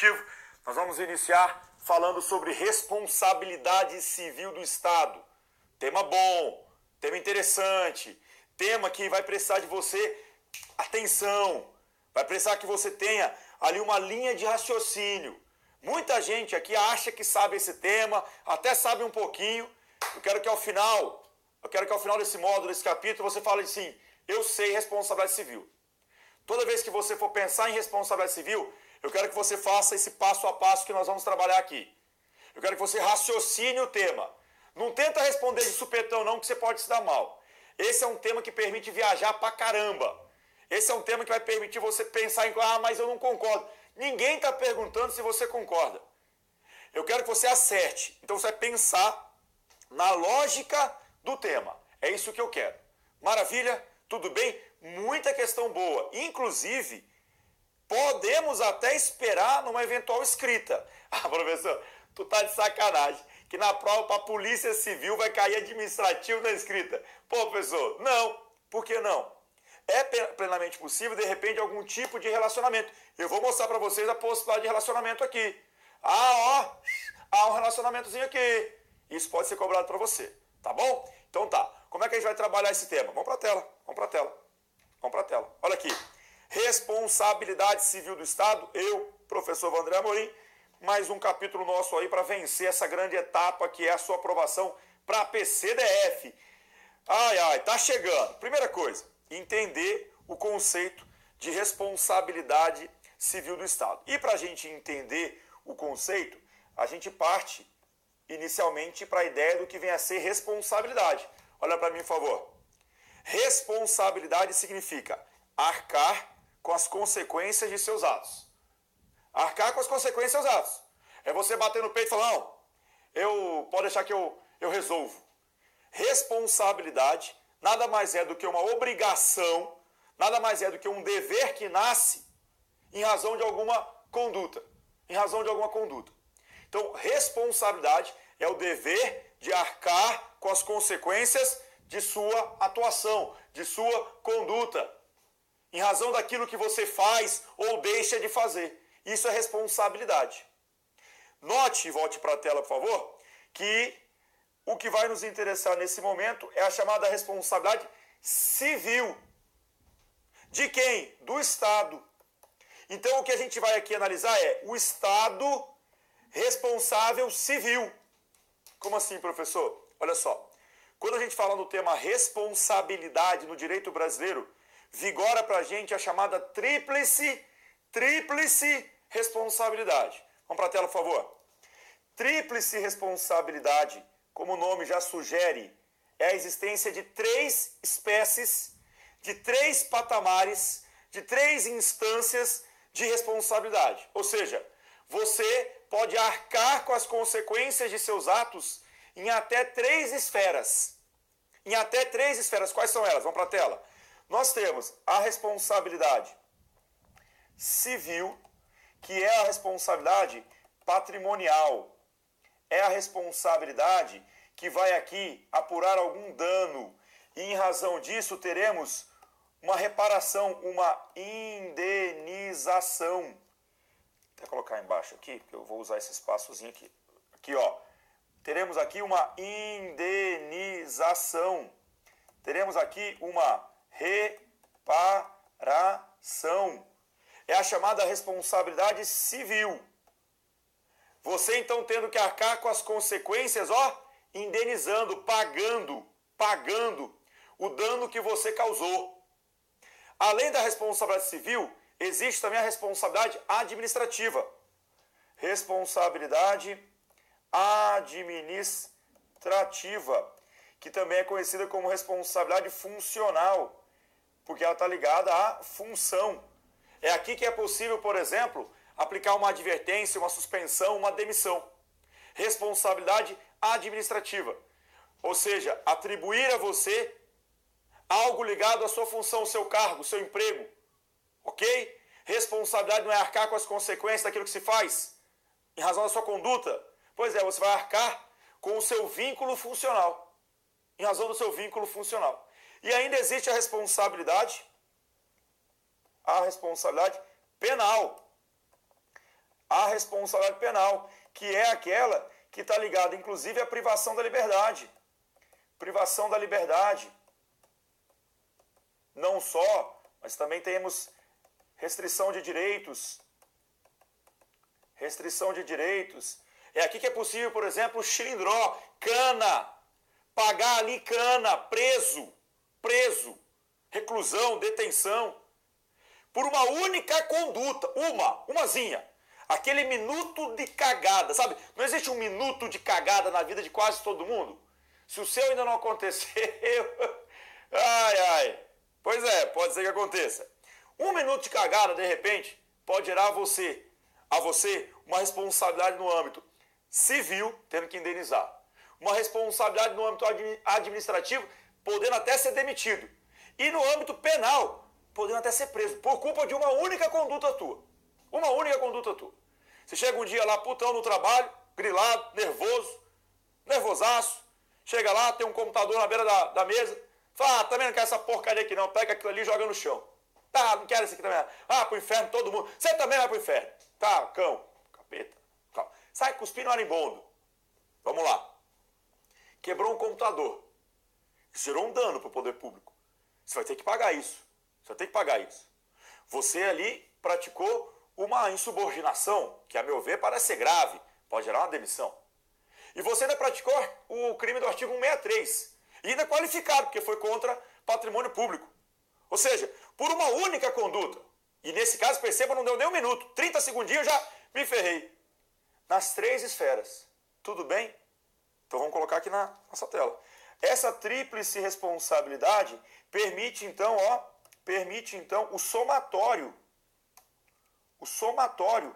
administrativo. Nós vamos iniciar falando sobre responsabilidade civil do Estado. Tema bom, tema interessante, tema que vai precisar de você atenção, vai precisar que você tenha ali uma linha de raciocínio. Muita gente aqui acha que sabe esse tema, até sabe um pouquinho. Eu quero que ao final desse módulo, desse capítulo, você fale assim: eu sei responsabilidade civil. Toda vez que você for pensar em responsabilidade civil, eu quero que você faça esse passo a passo que nós vamos trabalhar aqui. Eu quero que você raciocine o tema. Não tenta responder de supetão não, que você pode se dar mal. Esse é um tema que permite viajar pra caramba. Esse é um tema que vai permitir você pensar em mas eu não concordo. Ninguém está perguntando se você concorda. Eu quero que você acerte. Então você vai pensar na lógica do tema. É isso que eu quero. Maravilha? Tudo bem? Muita questão boa. Inclusive, podemos até esperar numa eventual escrita. Ah, professor, tu tá de sacanagem. Que na prova para a Polícia Civil vai cair administrativo na escrita. Pô, professor, não. Por que não? É plenamente possível, de repente, algum tipo de relacionamento. Eu vou mostrar para vocês a possibilidade de relacionamento aqui. Há um relacionamentozinho aqui. Isso pode ser cobrado para você, tá bom? Então tá. Como é que a gente vai trabalhar esse tema? Vamos para a tela. Olha aqui. Responsabilidade civil do Estado. Eu, professor Vandré Amorim, mais um capítulo nosso aí para vencer essa grande etapa que é a sua aprovação para a PCDF. Tá chegando. Primeira coisa, entender o conceito de responsabilidade civil do Estado. E para a gente entender o conceito, a gente parte inicialmente para a ideia do que vem a ser responsabilidade. Olha para mim, por favor. Responsabilidade significa arcar com as consequências de seus atos. Arcar com as consequências dos seus atos. É você bater no peito e falar, não, pode deixar que eu resolvo. Responsabilidade nada mais é do que uma obrigação, nada mais é do que um dever que nasce em razão de alguma conduta. Então, responsabilidade é o dever de arcar com as consequências de sua atuação, de sua conduta, em razão daquilo que você faz ou deixa de fazer. Isso é responsabilidade. Note, e volte para a tela, por favor, que o que vai nos interessar nesse momento é a chamada responsabilidade civil. De quem? Do Estado. Então, o que a gente vai aqui analisar é o Estado responsável civil. Como assim, professor? Olha só. Quando a gente fala no tema responsabilidade no direito brasileiro, vigora para a gente a chamada tríplice responsabilidade. Vamos para a tela, por favor. Tríplice responsabilidade, como o nome já sugere, é a existência de 3 espécies, de 3 patamares, de 3 instâncias de responsabilidade. Ou seja, você pode arcar com as consequências de seus atos em até 3 esferas. Quais são elas? Vamos para a tela. Nós temos a responsabilidade civil, que é a responsabilidade patrimonial. É a responsabilidade que vai aqui apurar algum dano. E em razão disso teremos uma reparação, uma indenização. Vou até colocar embaixo aqui, porque eu vou usar esse espaçozinho aqui. Aqui, ó. Teremos aqui uma indenização. Teremos aqui uma reparação. É a chamada responsabilidade civil. Você então tendo que arcar com as consequências, indenizando, pagando o dano que você causou. Além da responsabilidade civil, existe também a responsabilidade administrativa. Responsabilidade administrativa, que também é conhecida como responsabilidade funcional, porque ela está ligada à função. É aqui que é possível, por exemplo, aplicar uma advertência, uma suspensão, uma demissão. Responsabilidade administrativa, ou seja, atribuir a você algo ligado à sua função, ao seu cargo, ao seu emprego, ok? Responsabilidade não é arcar com as consequências daquilo que se faz, em razão da sua conduta. Pois é, você vai arcar com o seu vínculo funcional, em razão do seu vínculo funcional. E ainda existe a responsabilidade penal. a responsabilidade penal, que é aquela que está ligada, inclusive, à privação da liberdade. Privação da liberdade. Não só, mas também temos restrição de direitos. Restrição de direitos. É aqui que é possível, por exemplo, chilindró, cana, pagar ali cana, preso, reclusão, detenção, por uma única conduta, umazinha. Aquele minuto de cagada, sabe? Não existe um minuto de cagada na vida de quase todo mundo. Se o seu ainda não aconteceu, pois é, pode ser que aconteça. Um minuto de cagada, de repente, pode gerar a você uma responsabilidade no âmbito civil, tendo que indenizar. Uma responsabilidade no âmbito administrativo, podendo até ser demitido. E no âmbito penal, podendo até ser preso, por culpa de uma única conduta tua. Uma única conduta tua. Você chega um dia lá, putão no trabalho, grilado, nervosaço, chega lá, tem um computador na beira da mesa, fala, também não quero essa porcaria aqui não, pega aquilo ali e joga no chão. Tá, não quero isso aqui também. Pro inferno todo mundo. Você também vai pro inferno. Tá, cão, capeta, calma. Sai cuspindo marimbondo. Vamos lá. Quebrou um computador. Isso gerou um dano para o poder público. Você vai ter que pagar isso. Você ali praticou uma insubordinação, que a meu ver parece ser grave, pode gerar uma demissão. E você ainda praticou o crime do artigo 163. E ainda qualificado, porque foi contra patrimônio público. Ou seja, por uma única conduta. E nesse caso, perceba, não deu nem um minuto. 30 segundinhos eu já me ferrei. Nas 3 esferas. Tudo bem? Então vamos colocar aqui na nossa tela. Essa tríplice responsabilidade permite então o somatório. O somatório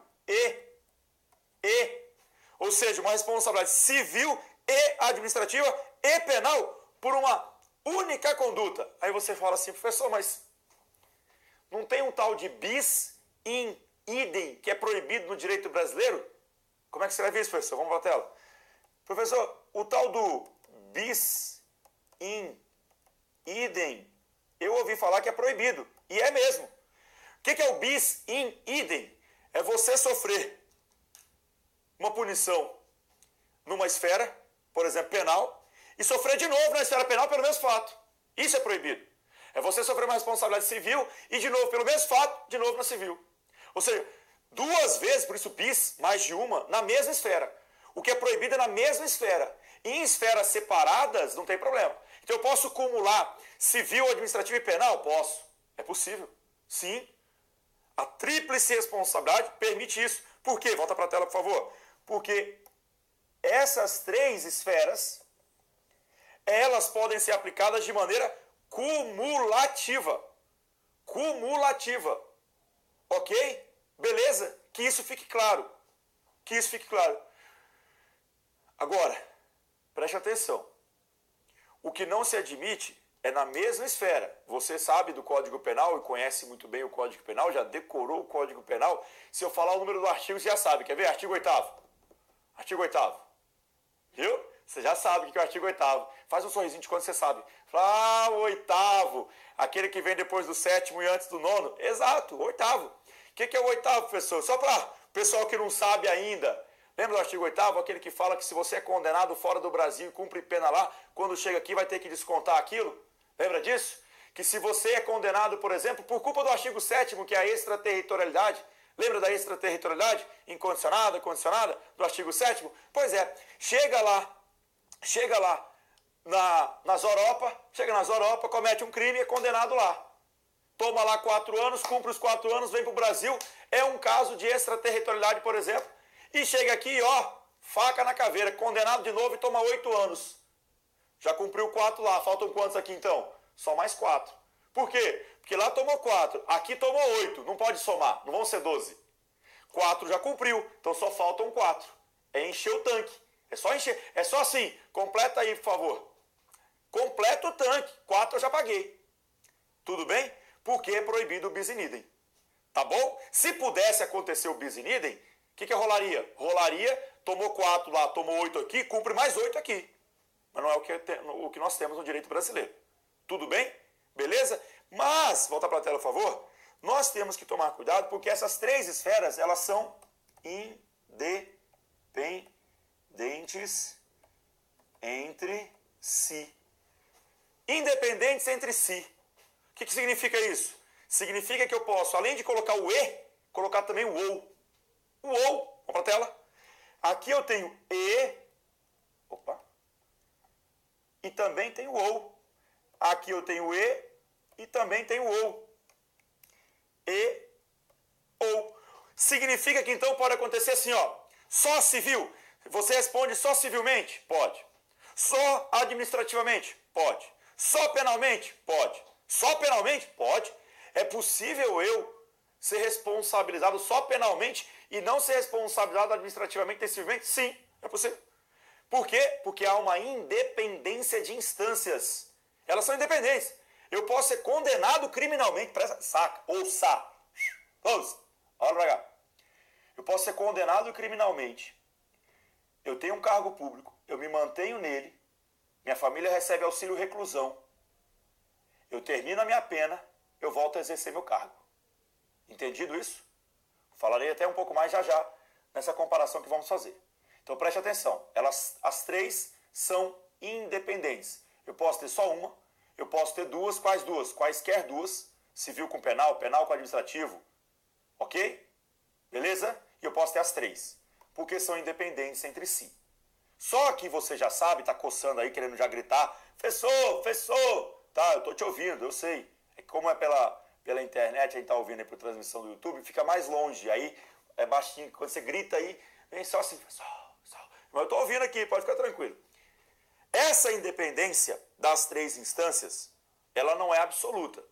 ou seja, uma responsabilidade civil e administrativa e penal por uma única conduta. Aí você fala assim, professor, mas não tem um tal de bis in idem que é proibido no direito brasileiro? Como é que você vai ver isso, professor? Vamos para a tela. Professor, o tal do bis in idem, eu ouvi falar que é proibido. E é mesmo. O que é o bis in idem? É você sofrer uma punição numa esfera, por exemplo, penal, e sofrer de novo na esfera penal pelo mesmo fato. Isso é proibido. É você sofrer uma responsabilidade civil e de novo pelo mesmo fato, de novo na civil. Ou seja, 2 vezes, por isso bis, mais de uma, na mesma esfera. O que é proibido é na mesma esfera. Em esferas separadas, não tem problema. Então eu posso acumular civil, administrativo e penal? Posso. É possível. Sim. A tríplice responsabilidade permite isso. Por quê? Volta para a tela, por favor. Porque essas 3 esferas, elas podem ser aplicadas de maneira cumulativa. Cumulativa. Ok? Beleza? Que isso fique claro. Agora, preste atenção. O que não se admite é na mesma esfera. Você sabe do Código Penal e conhece muito bem o Código Penal, já decorou o Código Penal. Se eu falar o número do artigo, você já sabe. Quer ver? Artigo 8º. Artigo 8º. Viu? Você já sabe o que é o artigo 8º. Faz um sorrisinho de quando você sabe. Fala, o 8º. Aquele que vem depois do 7º e antes do 9º. Exato, o 8º. O que é o 8º, professor? Só para o pessoal que não sabe ainda. Lembra do artigo 8º? Aquele que fala que se você é condenado fora do Brasil e cumpre pena lá, quando chega aqui vai ter que descontar aquilo? Lembra disso? Que se você é condenado, por exemplo, por culpa do artigo 7º, que é a extraterritorialidade, lembra da extraterritorialidade incondicionada, condicionada, do artigo 7º? Pois é, chega lá nas Europa, comete um crime e é condenado lá. Toma lá 4 anos, cumpre os 4 anos, vem para o Brasil, é um caso de extraterritorialidade, por exemplo, e chega aqui, faca na caveira, condenado de novo e toma 8 anos. Já cumpriu 4 lá, faltam quantos aqui então? Só mais 4. Por quê? Porque lá tomou 4, aqui tomou 8, não pode somar, não vão ser 12. 4 já cumpriu, então só faltam 4. É encher o tanque, é só encher, é só assim, completa aí, por favor. Completa o tanque, 4 eu já paguei. Tudo bem? Porque é proibido o bis in idem. Tá bom? Se pudesse acontecer o bis in idem, o que rolaria? Rolaria, tomou 4 lá, tomou 8 aqui, cumpre mais 8 aqui. Mas não é o que nós temos no direito brasileiro. Tudo bem? Beleza? Mas, volta para a tela, por favor. Nós temos que tomar cuidado porque essas 3 esferas, elas são independentes entre si. Independentes entre si. O que significa isso? Significa que eu posso, além de colocar o e, colocar também o ou. O ou, vamos para a tela. Aqui eu tenho e, e também tenho ou. Aqui eu tenho e também tenho ou. E, ou. Significa que então pode acontecer assim, ó. Só civil. Você responde só civilmente? Pode. Só administrativamente? Pode. Só penalmente? Pode. Só penalmente? Pode. É possível eu ser responsabilizado só penalmente e não ser responsabilizado administrativamente e civilmente? Sim, é possível. Por quê? Porque há uma independência de instâncias. Elas são independentes. Eu posso ser condenado criminalmente, saca, ouça. Close. Olha pra cá. Eu posso ser condenado criminalmente. Eu tenho um cargo público, eu me mantenho nele, minha família recebe auxílio reclusão. Eu termino a minha pena, eu volto a exercer meu cargo. Entendido isso? Falarei até um pouco mais já nessa comparação que vamos fazer. Então preste atenção, as três são independentes. Eu posso ter só uma, eu posso ter duas, quais duas? Quaisquer duas, civil com penal, penal com administrativo, ok? Beleza? E eu posso ter as três, porque são independentes entre si. Só que você já sabe, tá coçando aí, querendo já gritar, professor, tá, eu tô te ouvindo, eu sei. É que como é pela internet, a gente tá ouvindo aí por transmissão do YouTube, fica mais longe, aí é baixinho, quando você grita aí, vem só assim, professor. Mas eu tô ouvindo aqui, pode ficar tranquilo. Essa independência das três instâncias, ela não é absoluta,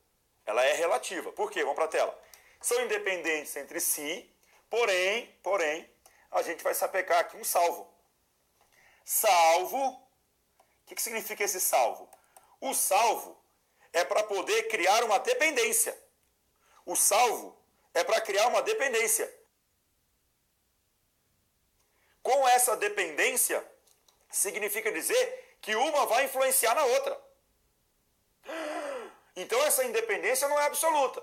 ela é relativa. Por quê? Vamos para a tela. São independentes entre si, porém, a gente vai sapecar aqui um salvo. Salvo, o que significa esse salvo? O salvo é para poder criar uma dependência. O salvo é para criar uma dependência. Com essa dependência, significa dizer que uma vai influenciar na outra. Então essa independência não é absoluta.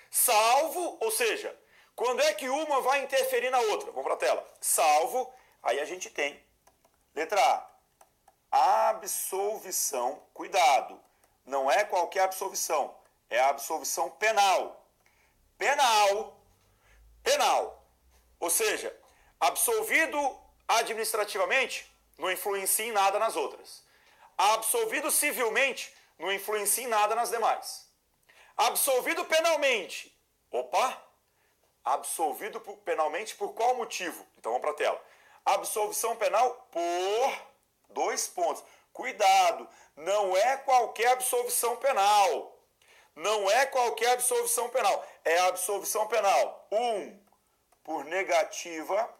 Salvo, ou seja, quando é que uma vai interferir na outra? Vamos para a tela. Salvo, aí a gente tem, letra A, absolvição, cuidado, não é qualquer absolvição, é a absolvição penal. Penal, ou seja, absolvido administrativamente, não influencia em nada nas outras. Absolvido civilmente, não influencia em nada nas demais. Absolvido penalmente, absolvido penalmente por qual motivo? Então vamos para a tela. Absolvição penal por 2 pontos. Cuidado, não é qualquer absolvição penal. Não é qualquer absolvição penal. É a absolvição penal. 1, por negativa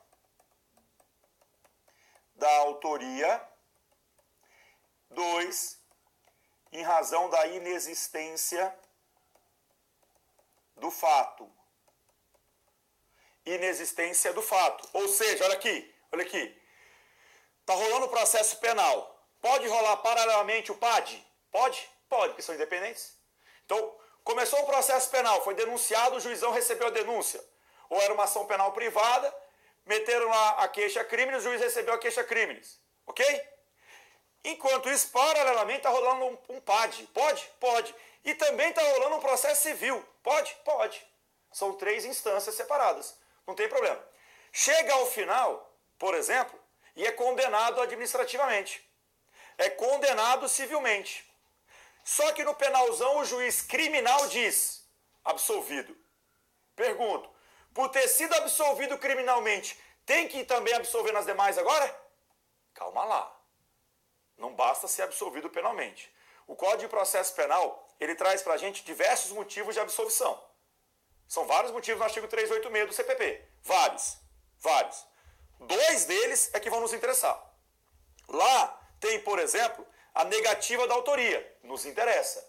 da autoria. 2, em razão da inexistência do fato. Inexistência do fato. Ou seja, olha aqui. Está rolando o processo penal. Pode rolar paralelamente o PAD? Pode, porque são independentes. Então, começou o processo penal, foi denunciado, o juizão recebeu a denúncia. Ou era uma ação penal privada, meteram lá a queixa-crime, o juiz recebeu a queixa-crimes. Ok? Enquanto isso, paralelamente, está rolando um PAD. Pode. E também está rolando um processo civil. Pode. São 3 instâncias separadas. Não tem problema. Chega ao final, por exemplo, e é condenado administrativamente. É condenado civilmente. Só que no penalzão o juiz criminal diz, absolvido. Pergunto, por ter sido absolvido criminalmente, tem que também absolver nas demais agora? Calma lá. Não basta ser absolvido penalmente. O Código de Processo Penal, ele traz para a gente diversos motivos de absolvição. São vários motivos no artigo 386 do CPP. Vários. 2 deles é que vão nos interessar. Lá tem, por exemplo, a negativa da autoria. Nos interessa.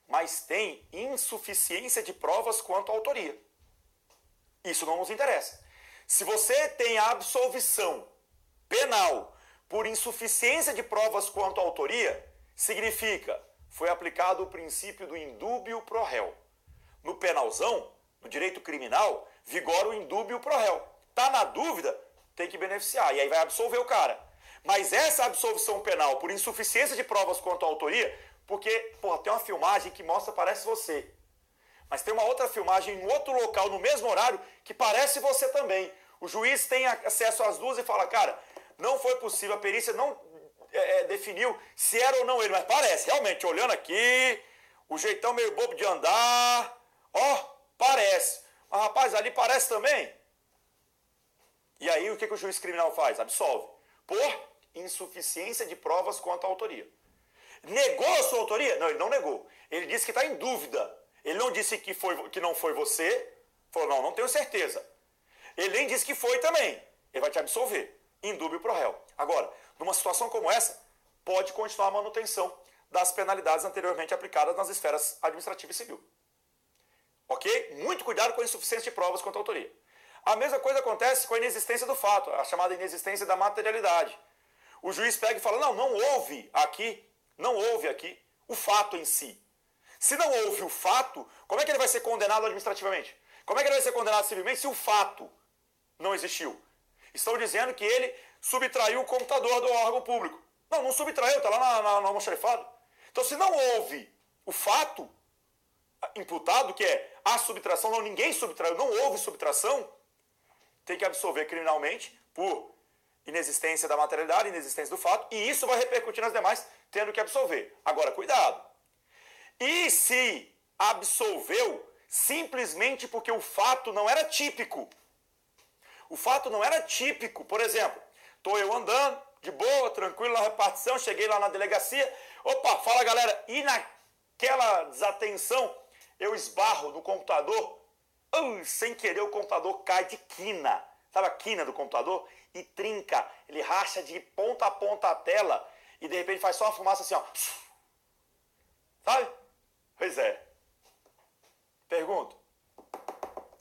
Mas tem insuficiência de provas quanto à autoria. Isso não nos interessa. Se você tem a absolvição penal por insuficiência de provas quanto à autoria, significa, foi aplicado o princípio do indúbio pro réu. No penalzão, no direito criminal, vigora o indúbio pro réu. Tá na dúvida, tem que beneficiar. E aí vai absolver o cara. Mas essa absolvição penal por insuficiência de provas quanto à autoria, porque, porra, tem uma filmagem que mostra, parece você. Mas tem uma outra filmagem em outro local, no mesmo horário, que parece você também. O juiz tem acesso às duas e fala, cara, não foi possível, a perícia não definiu se era ou não ele, mas parece, realmente, olhando aqui, o jeitão meio bobo de andar, ó, parece. Mas, rapaz, ali parece também. E aí, o que o juiz criminal faz? Absolve. Por insuficiência de provas quanto à autoria. Negou a sua autoria? Não, ele não negou. Ele disse que está em dúvida. Ele não disse que não foi você. Falou, não tenho certeza. Ele nem disse que foi também. Ele vai te absolver. Indúbio pro réu. Agora, numa situação como essa, pode continuar a manutenção das penalidades anteriormente aplicadas nas esferas administrativa e civil. Ok? Muito cuidado com a insuficiência de provas quanto à autoria. A mesma coisa acontece com a inexistência do fato, a chamada inexistência da materialidade. O juiz pega e fala, não houve aqui o fato em si. Se não houve o fato, como é que ele vai ser condenado administrativamente? Como é que ele vai ser condenado civilmente se o fato não existiu? Estão dizendo que ele subtraiu o computador do órgão público. Não subtraiu, está lá no almoxarifado. Então, se não houve o fato imputado, que é a subtração, ninguém subtraiu, não houve subtração, tem que absolver criminalmente por inexistência da materialidade, inexistência do fato, e isso vai repercutir nas demais, tendo que absolver. Agora, cuidado. E se absolveu simplesmente porque o fato não era típico? O fato não era típico. Por exemplo, estou eu andando, de boa, tranquilo na repartição, cheguei lá na delegacia, opa, fala galera, e naquela desatenção eu esbarro no computador, sem querer o computador cai de quina, sabe a quina do computador? E trinca, ele racha de ponta a ponta a tela e de repente faz só uma fumaça assim, ó. Sabe? Pois é. Pergunto,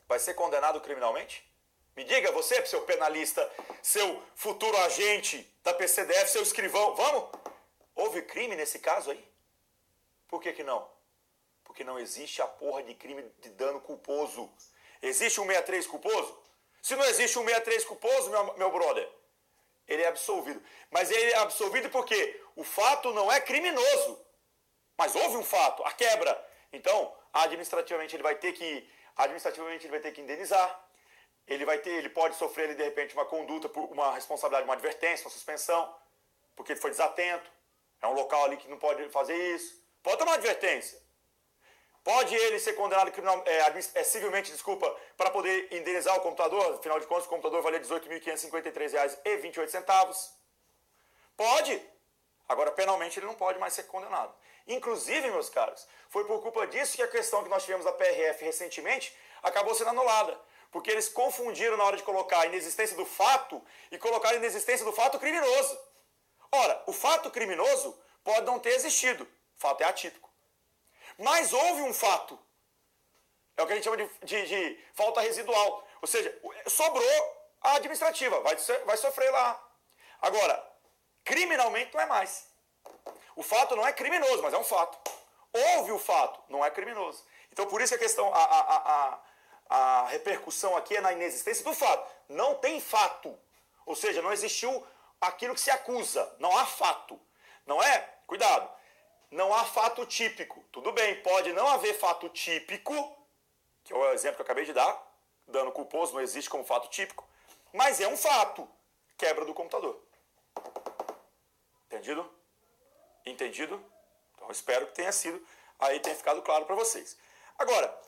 vai ser condenado criminalmente? Me diga você, seu penalista, seu futuro agente da PCDF, seu escrivão, vamos? Houve crime nesse caso aí? Por que não? Porque não existe a porra de crime de dano culposo. Existe um 63 culposo? Se não existe um 63 culposo, meu brother, ele é absolvido. Mas ele é absolvido porque o fato não é criminoso. Mas houve um fato, a quebra. Então, administrativamente ele vai ter que indenizar. Ele pode sofrer, de repente, uma conduta, por uma responsabilidade, uma advertência, uma suspensão, porque ele foi desatento. É um local ali que não pode fazer isso. Pode tomar advertência. Pode ele ser condenado civilmente, para poder indenizar o computador. Afinal de contas, o computador valia R$ 18.553,28. Pode. Agora, penalmente, ele não pode mais ser condenado. Inclusive, meus caros, foi por culpa disso que a questão que nós tivemos da PRF recentemente acabou sendo anulada. Porque eles confundiram na hora de colocar a inexistência do fato e colocaram a inexistência do fato criminoso. Ora, o fato criminoso pode não ter existido. O fato é atípico. Mas houve um fato. É o que a gente chama de falta residual. Ou seja, sobrou a administrativa. Vai sofrer lá. Agora, criminalmente não é mais. O fato não é criminoso, mas é um fato. Houve o fato, não é criminoso. Então, por isso a questão, a repercussão aqui é na inexistência do fato. Não tem fato. Ou seja, não existiu aquilo que se acusa. Não há fato. Não é? Cuidado. Não há fato típico. Tudo bem, pode não haver fato típico, que é o exemplo que eu acabei de dar. Dano culposo não existe como fato típico. Mas é um fato. Quebra do computador. Entendido? Entendido? Então, espero que tenha ficado claro para vocês. Agora,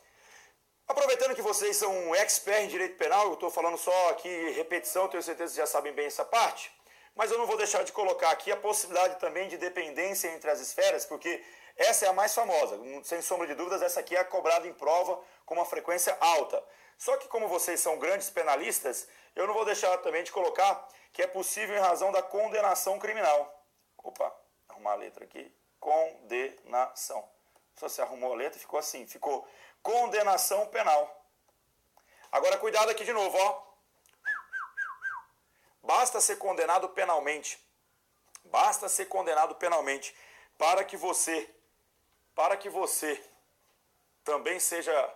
aproveitando que vocês são expert em direito penal, eu estou falando só aqui repetição, tenho certeza que já sabem bem essa parte, mas eu não vou deixar de colocar aqui a possibilidade também de dependência entre as esferas, porque essa é a mais famosa, sem sombra de dúvidas, essa aqui é cobrada em prova com uma frequência alta. Só que como vocês são grandes penalistas, eu não vou deixar também de colocar que é possível em razão da condenação criminal. Opa, arrumar a letra aqui. Condenação. Só se arrumou a letra, ficou assim, ficou condenação penal. Agora cuidado aqui de novo, ó. Basta ser condenado penalmente. Basta ser condenado penalmente para que você também seja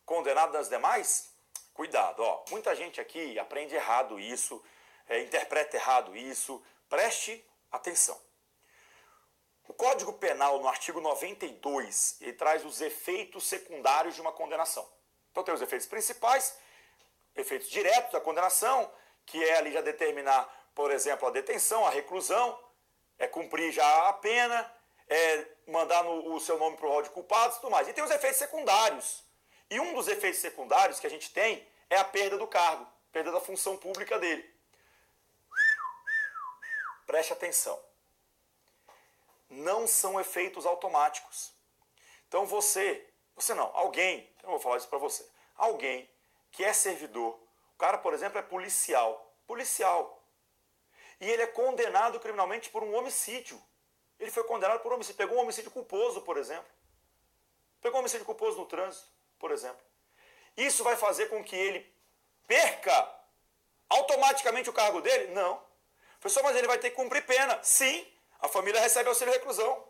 condenado das demais? cuidado, ó, muita gente aqui aprende errado isso, interpreta errado isso, preste atenção. O Código Penal, no artigo 92, ele traz os efeitos secundários de uma condenação. Então tem os efeitos principais, efeitos diretos da condenação, que é ali já determinar, por exemplo, a detenção, a reclusão, é cumprir já a pena, é mandar o seu nome para o rol de culpados e tudo mais. E tem os efeitos secundários. E um dos efeitos secundários que a gente tem é a perda do cargo, perda da função pública dele. Preste atenção. Não são efeitos automáticos. Então você não, alguém, eu vou falar isso para você, alguém que é servidor, o cara, por exemplo, é policial, e ele é condenado criminalmente por um homicídio. Ele foi condenado por homicídio, pegou um homicídio culposo, por exemplo. Pegou um homicídio culposo no trânsito, por exemplo. Isso vai fazer com que ele perca automaticamente o cargo dele? Não. Professor, mas ele vai ter que cumprir pena. Sim, a família recebe auxílio reclusão.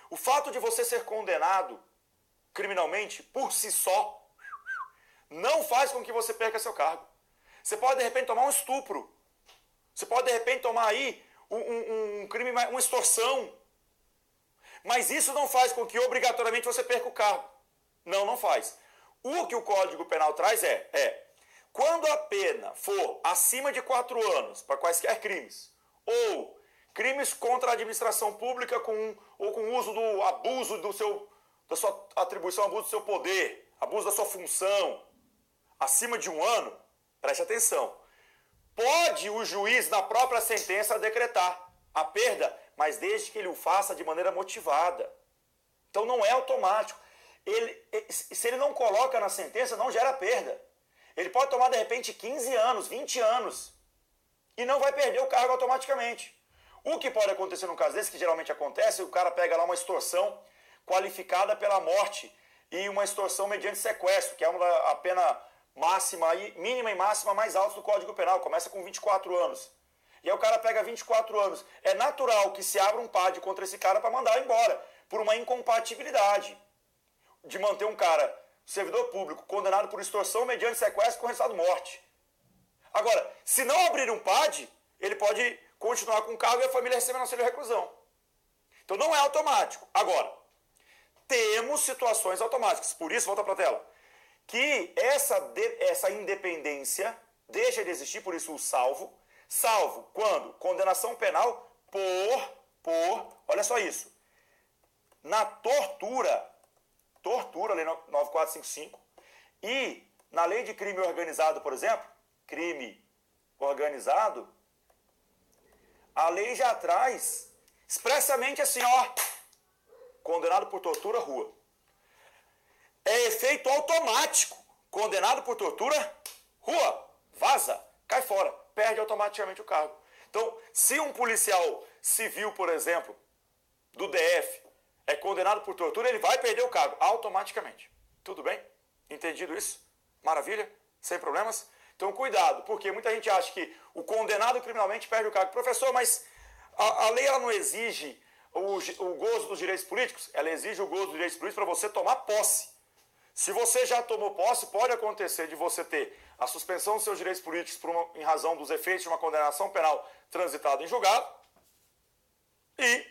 O fato de você ser condenado criminalmente, por si só, não faz com que você perca seu cargo. Você pode, de repente, tomar um estupro. Você pode, de repente, tomar aí um crime, uma extorsão. Mas isso não faz com que, obrigatoriamente, você perca o cargo. Não faz. O que o Código Penal traz quando a pena for acima de 4 anos, para quaisquer crimes, ou crimes contra a administração pública ou com uso do abuso da sua atribuição, abuso do seu poder, abuso da sua função, acima de 1 ano, preste atenção. Pode o juiz, na própria sentença, decretar a perda, mas desde que ele o faça de maneira motivada. Então não é automático. Se ele não coloca na sentença, não gera perda. Ele pode tomar, de repente, 15 anos, 20 anos, e não vai perder o cargo automaticamente. O que pode acontecer num caso desse, que geralmente acontece, o cara pega lá uma extorsão qualificada pela morte e uma extorsão mediante sequestro, que é a pena máxima, mínima e máxima mais alta do Código Penal, começa com 24 anos. E aí o cara pega 24 anos. É natural que se abra um PAD contra esse cara para mandar embora, por uma incompatibilidade de manter um cara, servidor público, condenado por extorsão mediante sequestro com resultado morte. Agora, se não abrir um PAD, ele pode continuar com o cargo e a família recebendo auxílio reclusão. Então não é automático. Agora, temos situações automáticas. Por isso, volta para a tela, que essa independência deixa de existir, por isso o salvo quando condenação penal olha só isso, na tortura, lei 9455, e na lei de crime organizado, por exemplo, crime organizado, a lei já traz expressamente assim, condenado por tortura, rua. É efeito automático. Condenado por tortura, rua, vaza, cai fora, perde automaticamente o cargo. Então, se um policial civil, por exemplo, do DF, é condenado por tortura, ele vai perder o cargo automaticamente. Tudo bem? Entendido isso? Maravilha? Sem problemas? Então, cuidado, porque muita gente acha que o condenado criminalmente perde o cargo. Professor, mas a lei ela não exige o gozo dos direitos políticos? Ela exige o gozo dos direitos políticos para você tomar posse. Se você já tomou posse, pode acontecer de você ter a suspensão dos seus direitos políticos em razão dos efeitos de uma condenação penal transitada em julgado e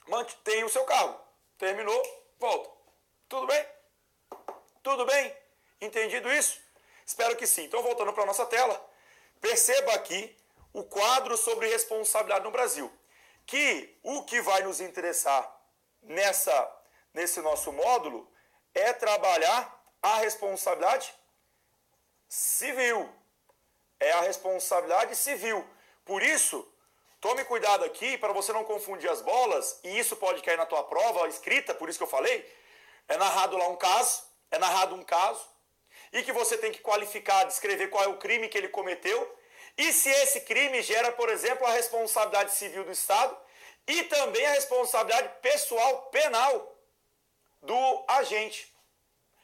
mantém o seu cargo. Terminou, volta. Tudo bem? Tudo bem? Entendido isso? Espero que sim. Então, voltando para a nossa tela, perceba aqui o quadro sobre responsabilidade no Brasil. Que o que vai nos interessar nesse nosso módulo é trabalhar a responsabilidade civil. É a responsabilidade civil. Por isso, tome cuidado aqui para você não confundir as bolas, e isso pode cair na tua prova escrita, por isso que eu falei, é narrado lá um caso, e que você tem que qualificar, descrever qual é o crime que ele cometeu, e se esse crime gera, por exemplo, a responsabilidade civil do Estado, e também a responsabilidade pessoal penal do agente.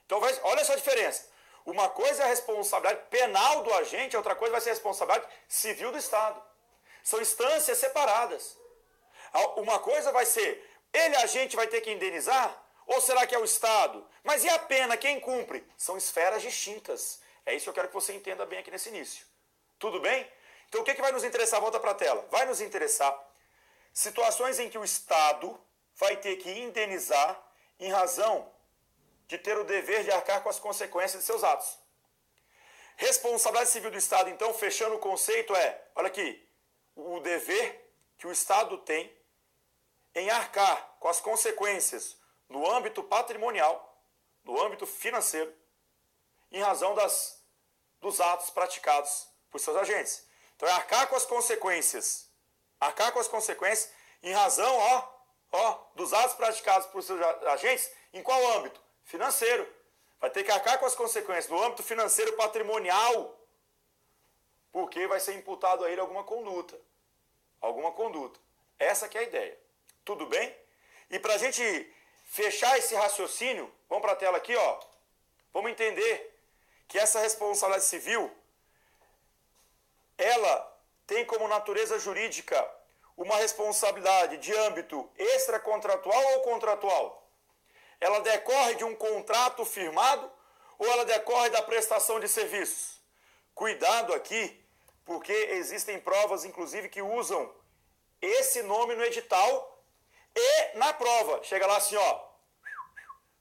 Então, olha só a diferença. Uma coisa é a responsabilidade penal do agente, outra coisa vai ser a responsabilidade civil do Estado. São instâncias separadas. Uma coisa vai ser, agente vai ter que indenizar? Ou será que é o Estado? Mas e a pena, quem cumpre? São esferas distintas. É isso que eu quero que você entenda bem aqui nesse início. Tudo bem? Então o que vai nos interessar? Volta para a tela. Vai nos interessar situações em que o Estado vai ter que indenizar em razão de ter o dever de arcar com as consequências de seus atos. Responsabilidade civil do Estado, então, fechando o conceito, olha aqui, o dever que o Estado tem em arcar com as consequências no âmbito patrimonial, no âmbito financeiro, em razão dos atos praticados por seus agentes. Então, é arcar com as consequências em razão, dos atos praticados por seus agentes, em qual âmbito? Financeiro. Vai ter que arcar com as consequências no âmbito financeiro patrimonial, porque vai ser imputado a ele alguma conduta. Essa que é a ideia. Tudo bem? E para a gente fechar esse raciocínio, vamos para a tela aqui, vamos entender que essa responsabilidade civil, ela tem como natureza jurídica uma responsabilidade de âmbito extracontratual ou contratual? Ela decorre de um contrato firmado ou ela decorre da prestação de serviços? Cuidado aqui, porque existem provas, inclusive, que usam esse nome no edital e na prova. Chega lá assim,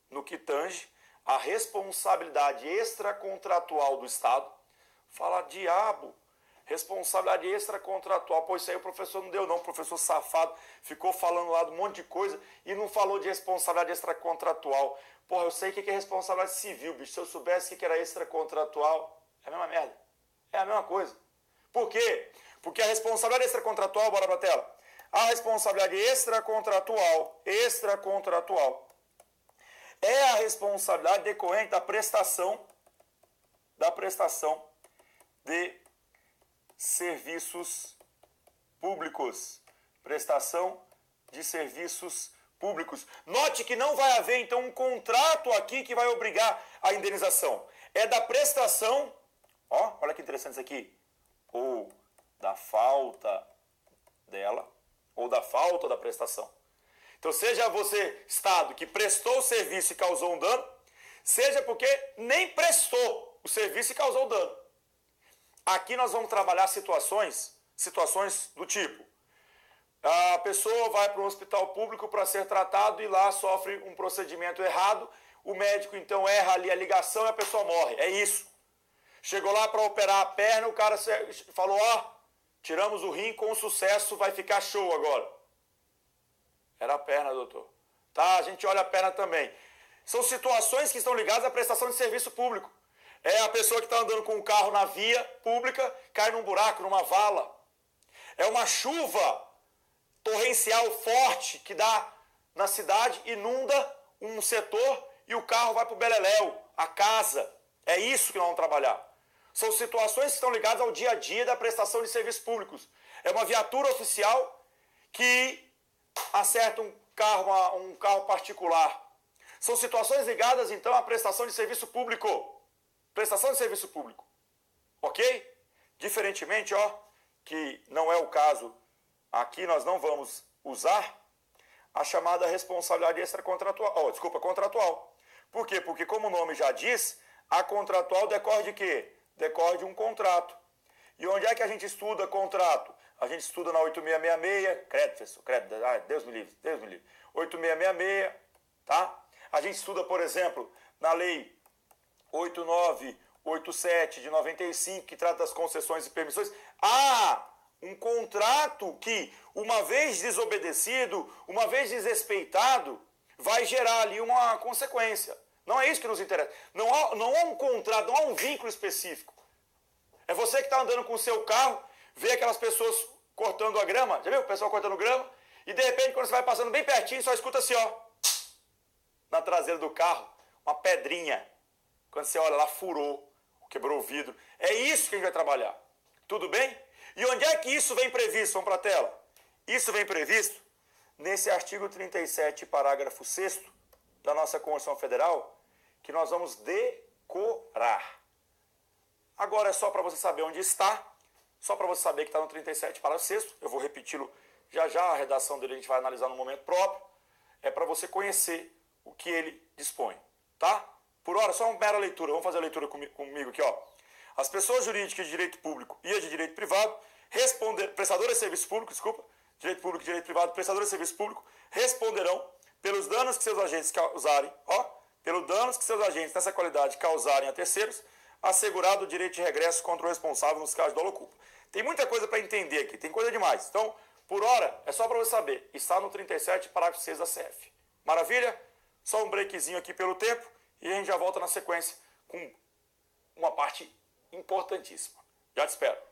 no que tange a responsabilidade extracontratual do Estado. Fala, diabo, responsabilidade extracontratual. Pô, isso aí o professor não deu não, o professor safado ficou falando lá de um monte de coisa e não falou de responsabilidade extracontratual. Porra, eu sei o que é responsabilidade civil, bicho. Se eu soubesse o que era extracontratual, é a mesma merda. É a mesma coisa. Por quê? Porque a responsabilidade extracontratual, bora pra tela. A responsabilidade extracontratual é a responsabilidade decorrente da prestação de serviços públicos. Prestação de serviços públicos. Note que não vai haver, então, um contrato aqui que vai obrigar a indenização. É da prestação, olha que interessante isso aqui, ou da falta dela, ou da falta da prestação. Então, seja você, Estado, que prestou o serviço e causou um dano, seja porque nem prestou o serviço e causou dano. Aqui nós vamos trabalhar situações do tipo, a pessoa vai para um hospital público para ser tratado e lá sofre um procedimento errado, o médico então erra ali a ligação e a pessoa morre. É isso. Chegou lá para operar a perna, o cara falou, tiramos o rim com sucesso, vai ficar show agora. Era a perna, doutor. Tá, a gente olha a perna também. São situações que estão ligadas à prestação de serviço público. É a pessoa que está andando com o carro na via pública, cai num buraco, numa vala. É uma chuva torrencial forte que dá na cidade, inunda um setor e o carro vai para o beleléu, a casa. É isso que nós vamos trabalhar. São situações que estão ligadas ao dia a dia da prestação de serviços públicos. É uma viatura oficial que acerta um carro particular. São situações ligadas, então, à prestação de serviço público. Prestação de serviço público. Ok? Diferentemente, que não é o caso, aqui nós não vamos usar a chamada responsabilidade extracontratual. Contratual. Por quê? Porque, como o nome já diz, a contratual decorre de quê? Decorre de um contrato. E onde é que a gente estuda contrato? A gente estuda na 8666, credo, professor, credo, Deus me livre, 8666, tá? A gente estuda, por exemplo, na lei 8987 de 95, que trata das concessões e permissões. Um contrato que, uma vez desobedecido, uma vez desrespeitado, vai gerar ali uma consequência. Não é isso que nos interessa. Não há um contrato, não há um vínculo específico. É você que está andando com o seu carro, vê aquelas pessoas cortando a grama, já viu o pessoal cortando grama? E de repente, quando você vai passando bem pertinho, só escuta assim, na traseira do carro, uma pedrinha. Quando você olha lá, furou, quebrou o vidro. É isso que a gente vai trabalhar. Tudo bem? E onde é que isso vem previsto? Vamos para a tela. Isso vem previsto nesse artigo 37, parágrafo 6º da nossa Constituição Federal, que nós vamos decorar. Agora é só para você saber onde está, só para você saber que está no 37, parágrafo 6º. Eu vou repeti-lo já, a redação dele a gente vai analisar no momento próprio. É para você conhecer o que ele dispõe, tá? Por hora, só uma mera leitura. Vamos fazer a leitura comigo aqui, as pessoas jurídicas de direito público e as de direito privado, prestadores de serviço público, direito público e direito privado, prestadores de serviço público, responderão pelos danos que seus agentes causarem, pelos danos que seus agentes nessa qualidade causarem a terceiros, assegurado o direito de regresso contra o responsável nos casos de dolo ou culpa. Tem muita coisa para entender aqui, tem coisa demais. Então, por hora, é só para você saber, está no 37, parágrafo 6 da CF. Maravilha? Só um breakzinho aqui pelo tempo e a gente já volta na sequência com uma parte importantíssima. Já te espero.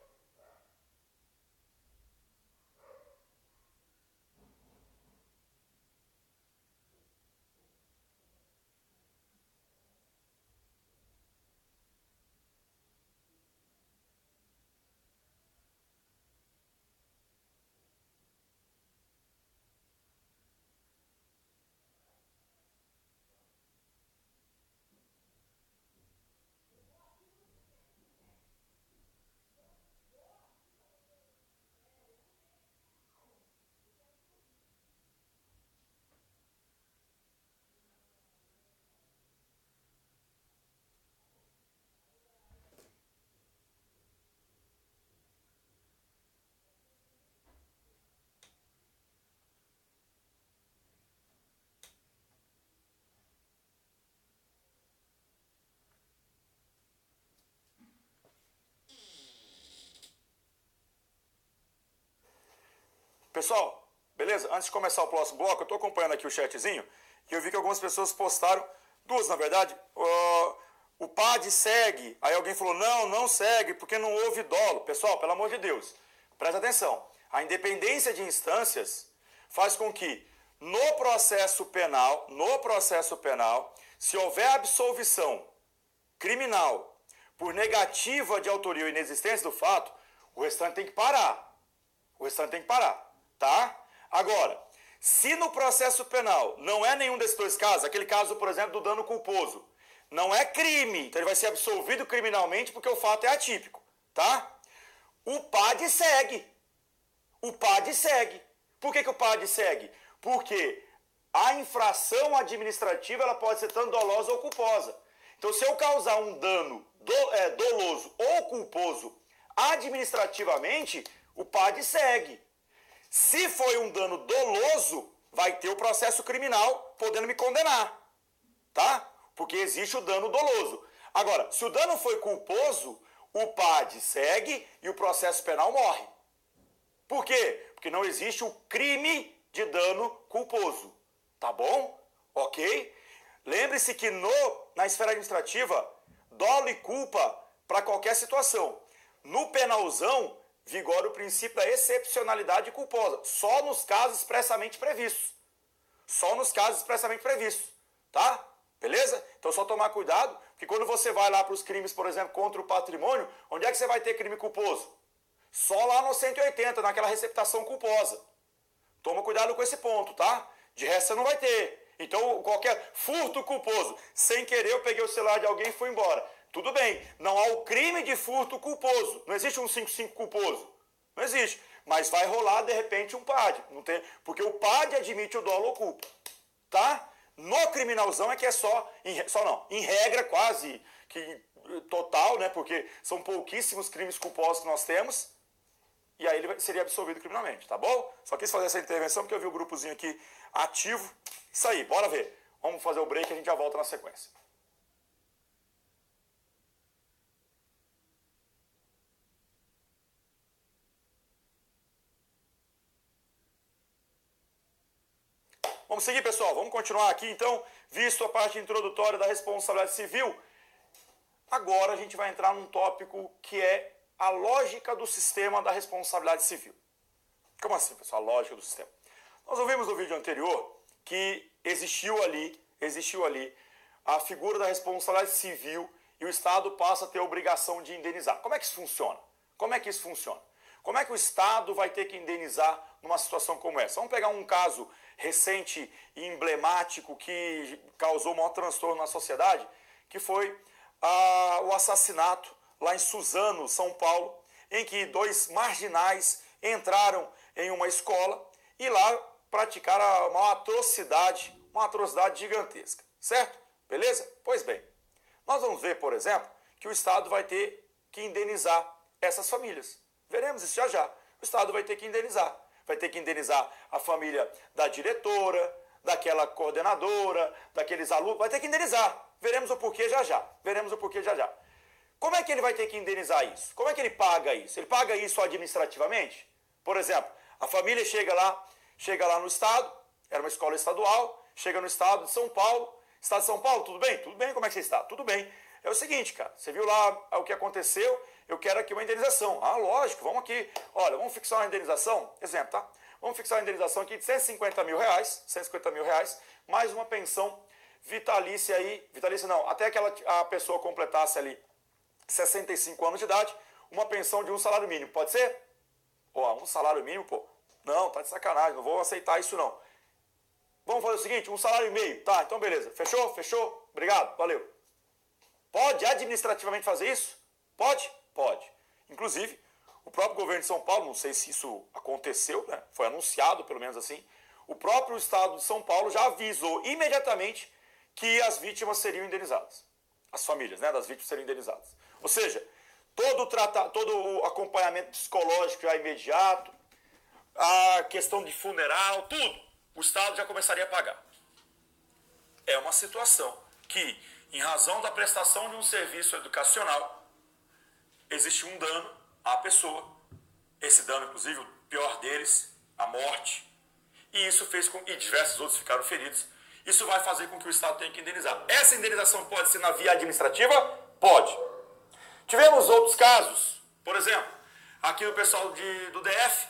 Pessoal, beleza? Antes de começar o próximo bloco, eu estou acompanhando aqui o chatzinho e eu vi que algumas pessoas postaram, duas na verdade, o PAD segue, aí alguém falou, não segue porque não houve dolo. Pessoal, pelo amor de Deus, presta atenção, a independência de instâncias faz com que no processo penal, se houver absolvição criminal por negativa de autoria ou inexistência do fato, o restante tem que parar. Tá? Agora, se no processo penal não é nenhum desses dois casos, aquele caso, por exemplo, do dano culposo, não é crime, então ele vai ser absolvido criminalmente porque o fato é atípico, tá? O PAD segue. Por que o PAD segue? Porque a infração administrativa ela pode ser tanto dolosa ou culposa. Então, se eu causar um dano doloso ou culposo administrativamente, o PAD segue. Se foi um dano doloso, vai ter o processo criminal podendo me condenar, tá? Porque existe o dano doloso. Agora, se o dano foi culposo, o PAD segue e o processo penal morre. Por quê? Porque não existe o crime de dano culposo, tá bom? Ok? Lembre-se que na esfera administrativa, dolo e culpa para qualquer situação. No penalzão, vigora o princípio da excepcionalidade culposa, só nos casos expressamente previstos. Tá? Beleza? Então só tomar cuidado, porque quando você vai lá para os crimes, por exemplo, contra o patrimônio, onde é que você vai ter crime culposo? Só lá no 180, naquela receptação culposa. Toma cuidado com esse ponto, tá? De resto você não vai ter. Então qualquer furto culposo, sem querer eu peguei o celular de alguém e fui embora. Tudo bem, não há o crime de furto culposo. Não existe um 55 culposo. Não existe. Mas vai rolar, de repente, um PAD. Não tem, porque o PAD admite o dolo ou culpa. Tá? No criminalzão é que é em regra quase que total, né? Porque são pouquíssimos crimes culposos que nós temos. E aí ele seria absolvido criminalmente, tá bom? Só quis fazer essa intervenção porque eu vi o grupozinho aqui ativo. Isso aí, bora ver. Vamos fazer o break e a gente já volta na sequência. Vamos seguir, pessoal. Vamos continuar aqui, então, visto a parte introdutória da responsabilidade civil. Agora a gente vai entrar num tópico que é a lógica do sistema da responsabilidade civil. Como assim, pessoal? A lógica do sistema. Nós ouvimos no vídeo anterior que existiu ali a figura da responsabilidade civil e o Estado passa a ter a obrigação de indenizar. Como é que isso funciona? Como é que o Estado vai ter que indenizar numa situação como essa? Vamos pegar um caso recente e emblemático que causou o maior transtorno na sociedade, que foi o assassinato lá em Suzano, São Paulo, em que dois marginais entraram em uma escola e lá praticaram uma atrocidade gigantesca, certo? Beleza? Pois bem, nós vamos ver, por exemplo, que o Estado vai ter que indenizar essas famílias. Veremos isso já já. O Estado vai ter que indenizar. Vai ter que indenizar a família da diretora, daquela coordenadora, daqueles alunos. Vai ter que indenizar. Veremos o porquê já já. Veremos o porquê já já. Como é que ele vai ter que indenizar isso? Como é que ele paga isso? Ele paga isso administrativamente? Por exemplo, a família chega lá no estado, era uma escola estadual, chega no estado de São Paulo. Estado de São Paulo, tudo bem? Tudo bem, como é que você está? Tudo bem. É o seguinte, cara, você viu lá o que aconteceu, eu quero aqui uma indenização. Ah, lógico, vamos aqui. Olha, vamos fixar uma indenização, exemplo, tá? Vamos fixar uma indenização aqui de 150 mil reais, mais uma pensão vitalícia aí, vitalícia não, até que a pessoa completasse ali 65 anos de idade, uma pensão de um salário mínimo, pode ser? Pô, um salário mínimo, pô, não, tá de sacanagem, não vou aceitar isso não. Vamos fazer o seguinte, um salário e meio, tá, então beleza, fechou? Fechou? Obrigado, valeu. Pode administrativamente fazer isso? Pode? Pode. Inclusive, o próprio governo de São Paulo, não sei se isso aconteceu, né? Foi anunciado pelo menos assim, o próprio estado de São Paulo já avisou imediatamente que as vítimas seriam indenizadas. As famílias, né, das vítimas seriam indenizadas. Ou seja, todo o acompanhamento psicológico já imediato, a questão de funeral, tudo, o Estado já começaria a pagar. É uma situação que, em razão da prestação de um serviço educacional, existe um dano à pessoa. Esse dano, inclusive, o pior deles, a morte. E isso fez com que diversos outros ficaram feridos. Isso vai fazer com que o Estado tenha que indenizar. Essa indenização pode ser na via administrativa? Pode. Tivemos outros casos. Por exemplo, aqui o pessoal do DF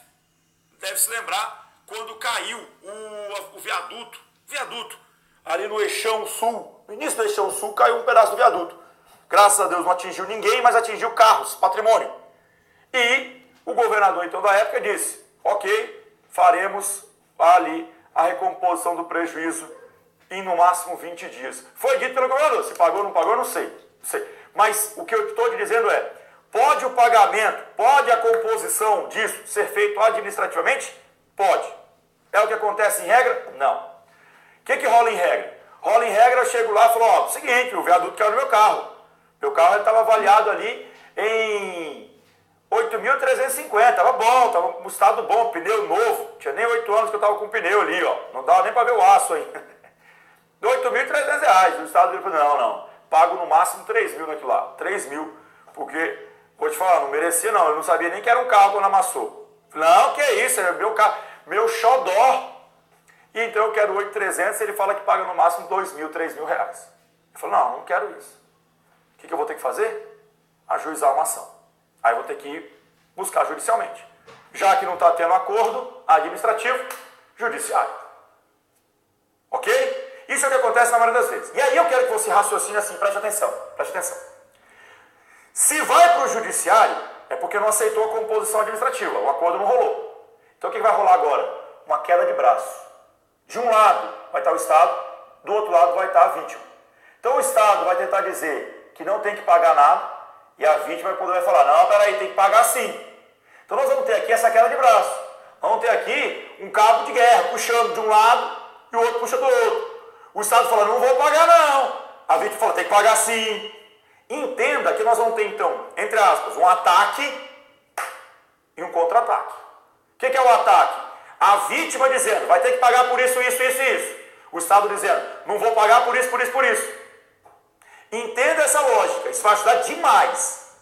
deve se lembrar quando caiu o viaduto, ali no Eixão Sul. No início do Eixão Sul caiu um pedaço do viaduto. Graças a Deus não atingiu ninguém, mas atingiu carros, patrimônio. E o governador então da época disse, ok, faremos ali a recomposição do prejuízo em no máximo 20 dias. Foi dito pelo governador, se pagou ou não pagou, não sei. Mas o que eu estou te dizendo é, pode o pagamento, pode a composição disso ser feito administrativamente? Pode. É o que acontece em regra? Não. O que rola em regra? Rola em regra, eu chego lá e falo, ó, seguinte, o viaduto caiu no meu carro. Meu carro estava avaliado ali em 8.350, estava bom, estava um estado bom, pneu novo, tinha nem 8 anos que eu estava com o pneu ali, ó, não dava nem para ver o aço ainda. R$8.300, o estado dele falou, não, pago no máximo 3.000 naquilo lá, 3.000, porque, vou te falar, não merecia não, eu não sabia nem que era um carro quando amassou. Não, que é isso, é meu carro, meu xodó, e então eu quero 8.300, ele fala que paga no máximo 2.000, 3.000 reais. Eu falo, não quero isso. O que eu vou ter que fazer? Ajuizar uma ação. Aí eu vou ter que ir buscar judicialmente. Já que não está tendo acordo administrativo, judiciário. Ok? Isso é o que acontece na maioria das vezes. E aí eu quero que você raciocine assim, preste atenção. Se vai para o judiciário, é porque não aceitou a composição administrativa, o acordo não rolou. Então o que vai rolar agora? Uma queda de braço. De um lado vai estar o Estado, do outro lado vai estar a vítima. Então o Estado vai tentar dizer que não tem que pagar nada, e a vítima vai falar, não, peraí, tem que pagar sim. Então nós vamos ter aqui essa queda de braço. Vamos ter aqui um cabo de guerra, puxando de um lado e o outro puxa do outro. O Estado fala, não vou pagar não. A vítima fala, tem que pagar sim. Entenda que nós vamos ter então, entre aspas, um ataque e um contra-ataque. O que é o ataque? A vítima dizendo, vai ter que pagar por isso, isso, isso, isso. O Estado dizendo, não vou pagar por isso, por isso, por isso. Entenda essa lógica, isso vai ajudar demais.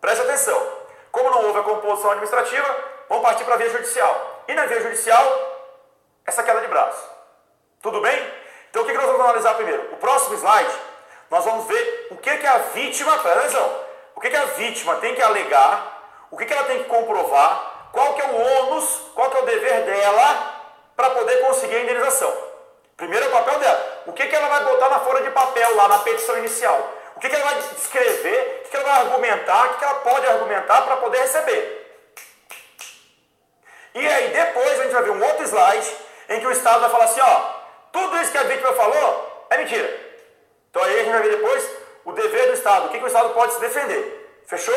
Preste atenção. Como não houve a composição administrativa, vamos partir para a via judicial. E na via judicial, essa queda de braço. Tudo bem? Então o que nós vamos analisar primeiro? O próximo slide, nós vamos ver o que a vítima, presta atenção, o que a vítima tem que alegar, o que ela tem que comprovar, qual que é o ônus, qual que é o dever dela para poder conseguir a indenização. Primeiro é o papel dela. O que ela vai botar na folha de papel, lá na petição inicial? O que ela vai escrever? O que ela vai argumentar? O que ela pode argumentar para poder receber? E aí depois a gente vai ver um outro slide em que o Estado vai falar assim, ó, tudo isso que a vítima falou é mentira. Então aí a gente vai ver depois o dever do Estado, o que o Estado pode se defender. Fechou?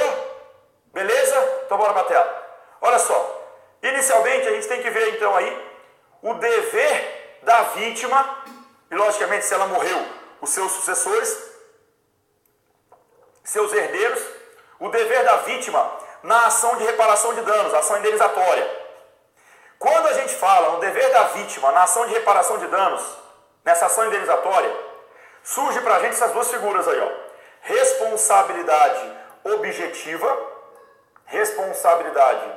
Beleza? Então bora para a tela. Olha só, inicialmente a gente tem que ver então aí o dever da vítima, e logicamente se ela morreu, os seus sucessores, seus herdeiros, o dever da vítima na ação de reparação de danos, ação indenizatória. Quando a gente fala no dever da vítima na ação de reparação de danos, nessa ação indenizatória, surge pra gente essas duas figuras aí, ó. Responsabilidade objetiva, responsabilidade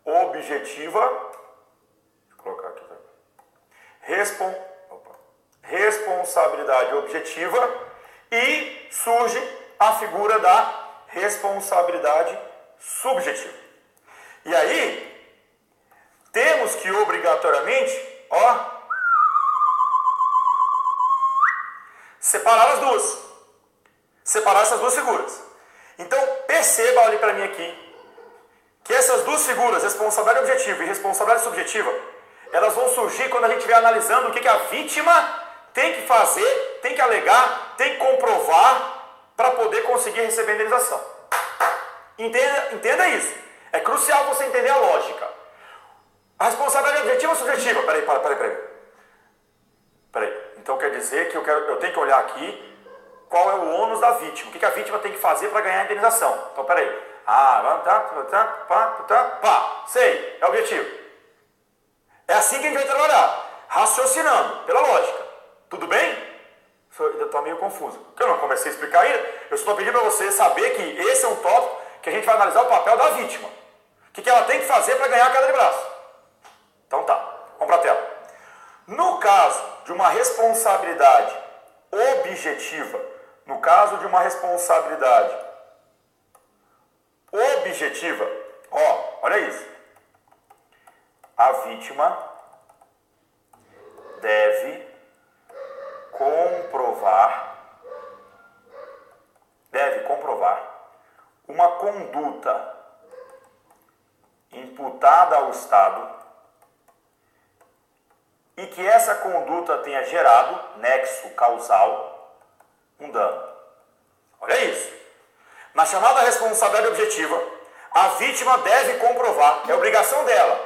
objetiva, deixa eu colocar aqui, responsabilidade objetiva, e surge a figura da responsabilidade subjetiva. E aí, temos que obrigatoriamente, ó, separar as duas. Separar essas duas figuras. Então, perceba, olhe para mim aqui, que essas duas figuras, responsabilidade objetiva e responsabilidade subjetiva, elas vão surgir quando a gente estiver analisando o que a vítima tem que fazer, tem que alegar, tem que comprovar para poder conseguir receber a indenização. Entenda isso. É crucial você entender a lógica. A responsabilidade objetiva ou subjetiva? Peraí. Então quer dizer que eu tenho que olhar aqui qual é o ônus da vítima. O que a vítima tem que fazer para ganhar a indenização. Então peraí. Sei, é o objetivo. É assim que a gente vai trabalhar. Raciocinando, pela lógica. Tudo bem? Eu ainda estou meio confuso. Porque eu não comecei a explicar ainda. Eu estou pedindo para você saber que esse é um tópico que a gente vai analisar o papel da vítima. O que ela tem que fazer para ganhar a queda de braço. Então tá, vamos para a tela. No caso de uma responsabilidade objetiva, ó, olha isso. A vítima deve comprovar uma conduta imputada ao Estado e que essa conduta tenha gerado, nexo causal, um dano. Olha isso. Na chamada responsabilidade objetiva, a vítima deve comprovar, é obrigação dela.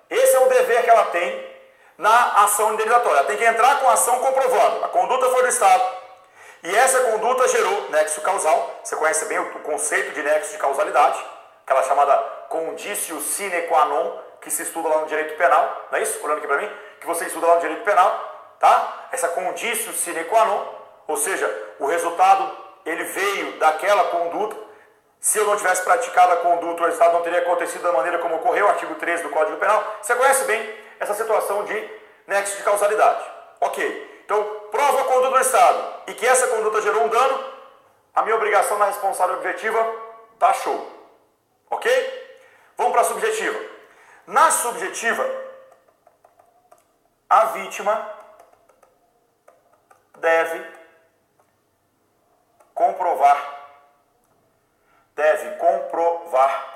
Esse é o dever que ela tem na ação indenizatória. Ela tem que entrar com a ação comprovando. A conduta foi do Estado. E essa conduta gerou nexo causal. Você conhece bem o conceito de nexo de causalidade, aquela chamada conditio sine qua non, que se estuda lá no direito penal, não é isso? Olhando aqui para mim, que você estuda lá no direito penal, tá? Essa conditio sine qua non, ou seja, o resultado ele veio daquela conduta. Se eu não tivesse praticado a conduta, o resultado não teria acontecido da maneira como ocorreu, artigo 13 do Código Penal. Você conhece bem essa situação de nexo de causalidade. Ok. Então, prova a conduta do Estado e que essa conduta gerou um dano, a minha obrigação na responsabilidade objetiva tá show. Ok? Vamos para a subjetiva. Na subjetiva, a vítima deve comprovar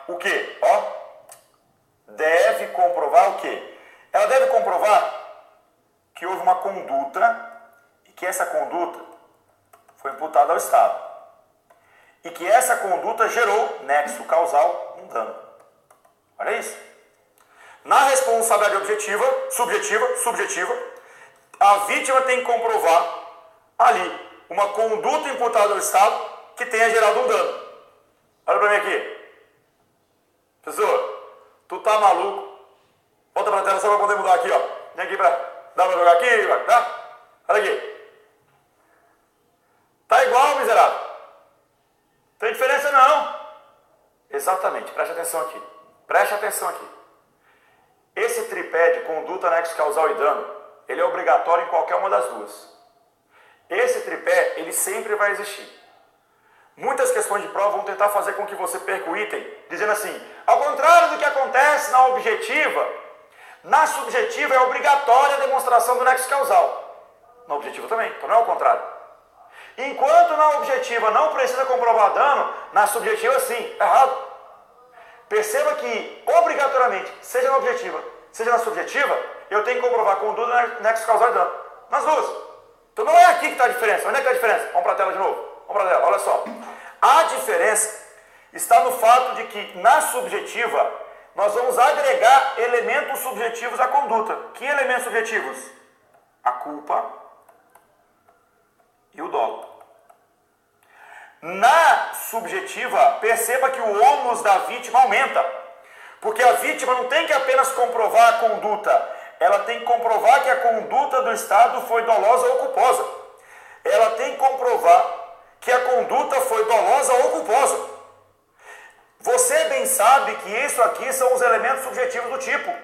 o quê? Ó, deve comprovar o quê? Ela deve comprovar que houve uma conduta e que essa conduta foi imputada ao Estado. E que essa conduta gerou nexo causal, um dano. Olha isso. Na responsabilidade subjetiva, a vítima tem que comprovar ali uma conduta imputada ao Estado que tenha gerado um dano. Olha pra mim aqui. Professor, tu tá maluco? Volta pra tela só pra poder mudar aqui, ó. Vem aqui pra... Dá pra jogar aqui? Dá? Olha aqui. Tá igual, miserável. Tem diferença não. Exatamente, preste atenção aqui. Preste atenção aqui. Esse tripé de conduta, nexo causal e dano, ele é obrigatório em qualquer uma das duas. Esse tripé, ele sempre vai existir. Muitas questões de prova vão tentar fazer com que você perca o item, dizendo assim, ao contrário do que acontece na objetiva, na subjetiva é obrigatória a demonstração do nexo causal. Na objetiva também, então não é o contrário. Enquanto na objetiva não precisa comprovar dano, na subjetiva sim, errado. Perceba que, obrigatoriamente, seja na objetiva, seja na subjetiva, eu tenho que comprovar conduta, nexo causal e dano. Nas duas. Então não é aqui que está a diferença. Onde é que está a diferença? Vamos para a tela de novo. Vamos para a tela, olha só. A diferença está no fato de que, na subjetiva, nós vamos agregar elementos subjetivos à conduta. Que elementos subjetivos? A culpa e o dolo. Na subjetiva, perceba que o ônus da vítima aumenta. Porque a vítima não tem que apenas comprovar a conduta, ela tem que comprovar que a conduta do Estado foi dolosa ou culposa. Ela tem que comprovar que a conduta foi dolosa ou culposa. Você bem sabe que isso aqui são os elementos subjetivos do tipo.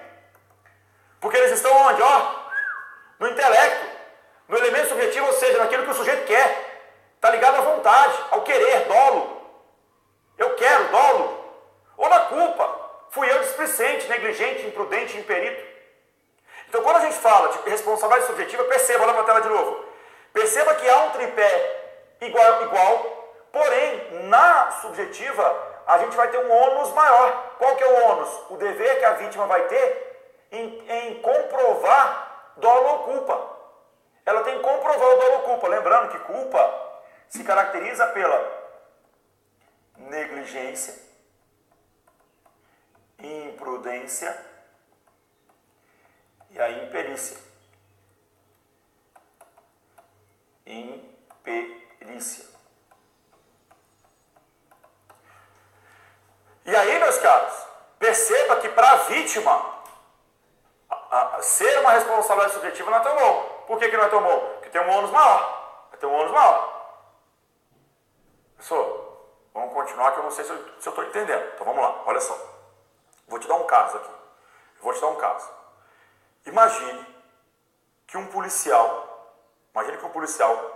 Porque eles estão onde? No intelecto. No elemento subjetivo, ou seja, naquilo que o sujeito quer. Está ligado à vontade, ao querer, dolo. Eu quero, dolo. Ou na culpa. Fui eu displicente, negligente, imprudente, imperito. Então, quando a gente fala de responsabilidade subjetiva, perceba, olha para a tela de novo. Perceba que há um tripé igual, porém, na subjetiva, a gente vai ter um ônus maior. Qual que é o ônus? O dever que a vítima vai ter em comprovar dolo ou culpa. Ela tem que comprovar o dolo ou culpa. Lembrando que culpa se caracteriza pela negligência, imprudência e a imperícia. Imperícia. E aí, meus caros, perceba que para a vítima ser uma responsabilidade subjetiva não é tão bom. Por que não é tão bom? Porque tem um ônus maior. Vai ter um ônus maior. Professor, vamos continuar que eu não sei se eu estou entendendo. Então vamos lá, olha só. Vou te dar um caso aqui. Imagine que um policial,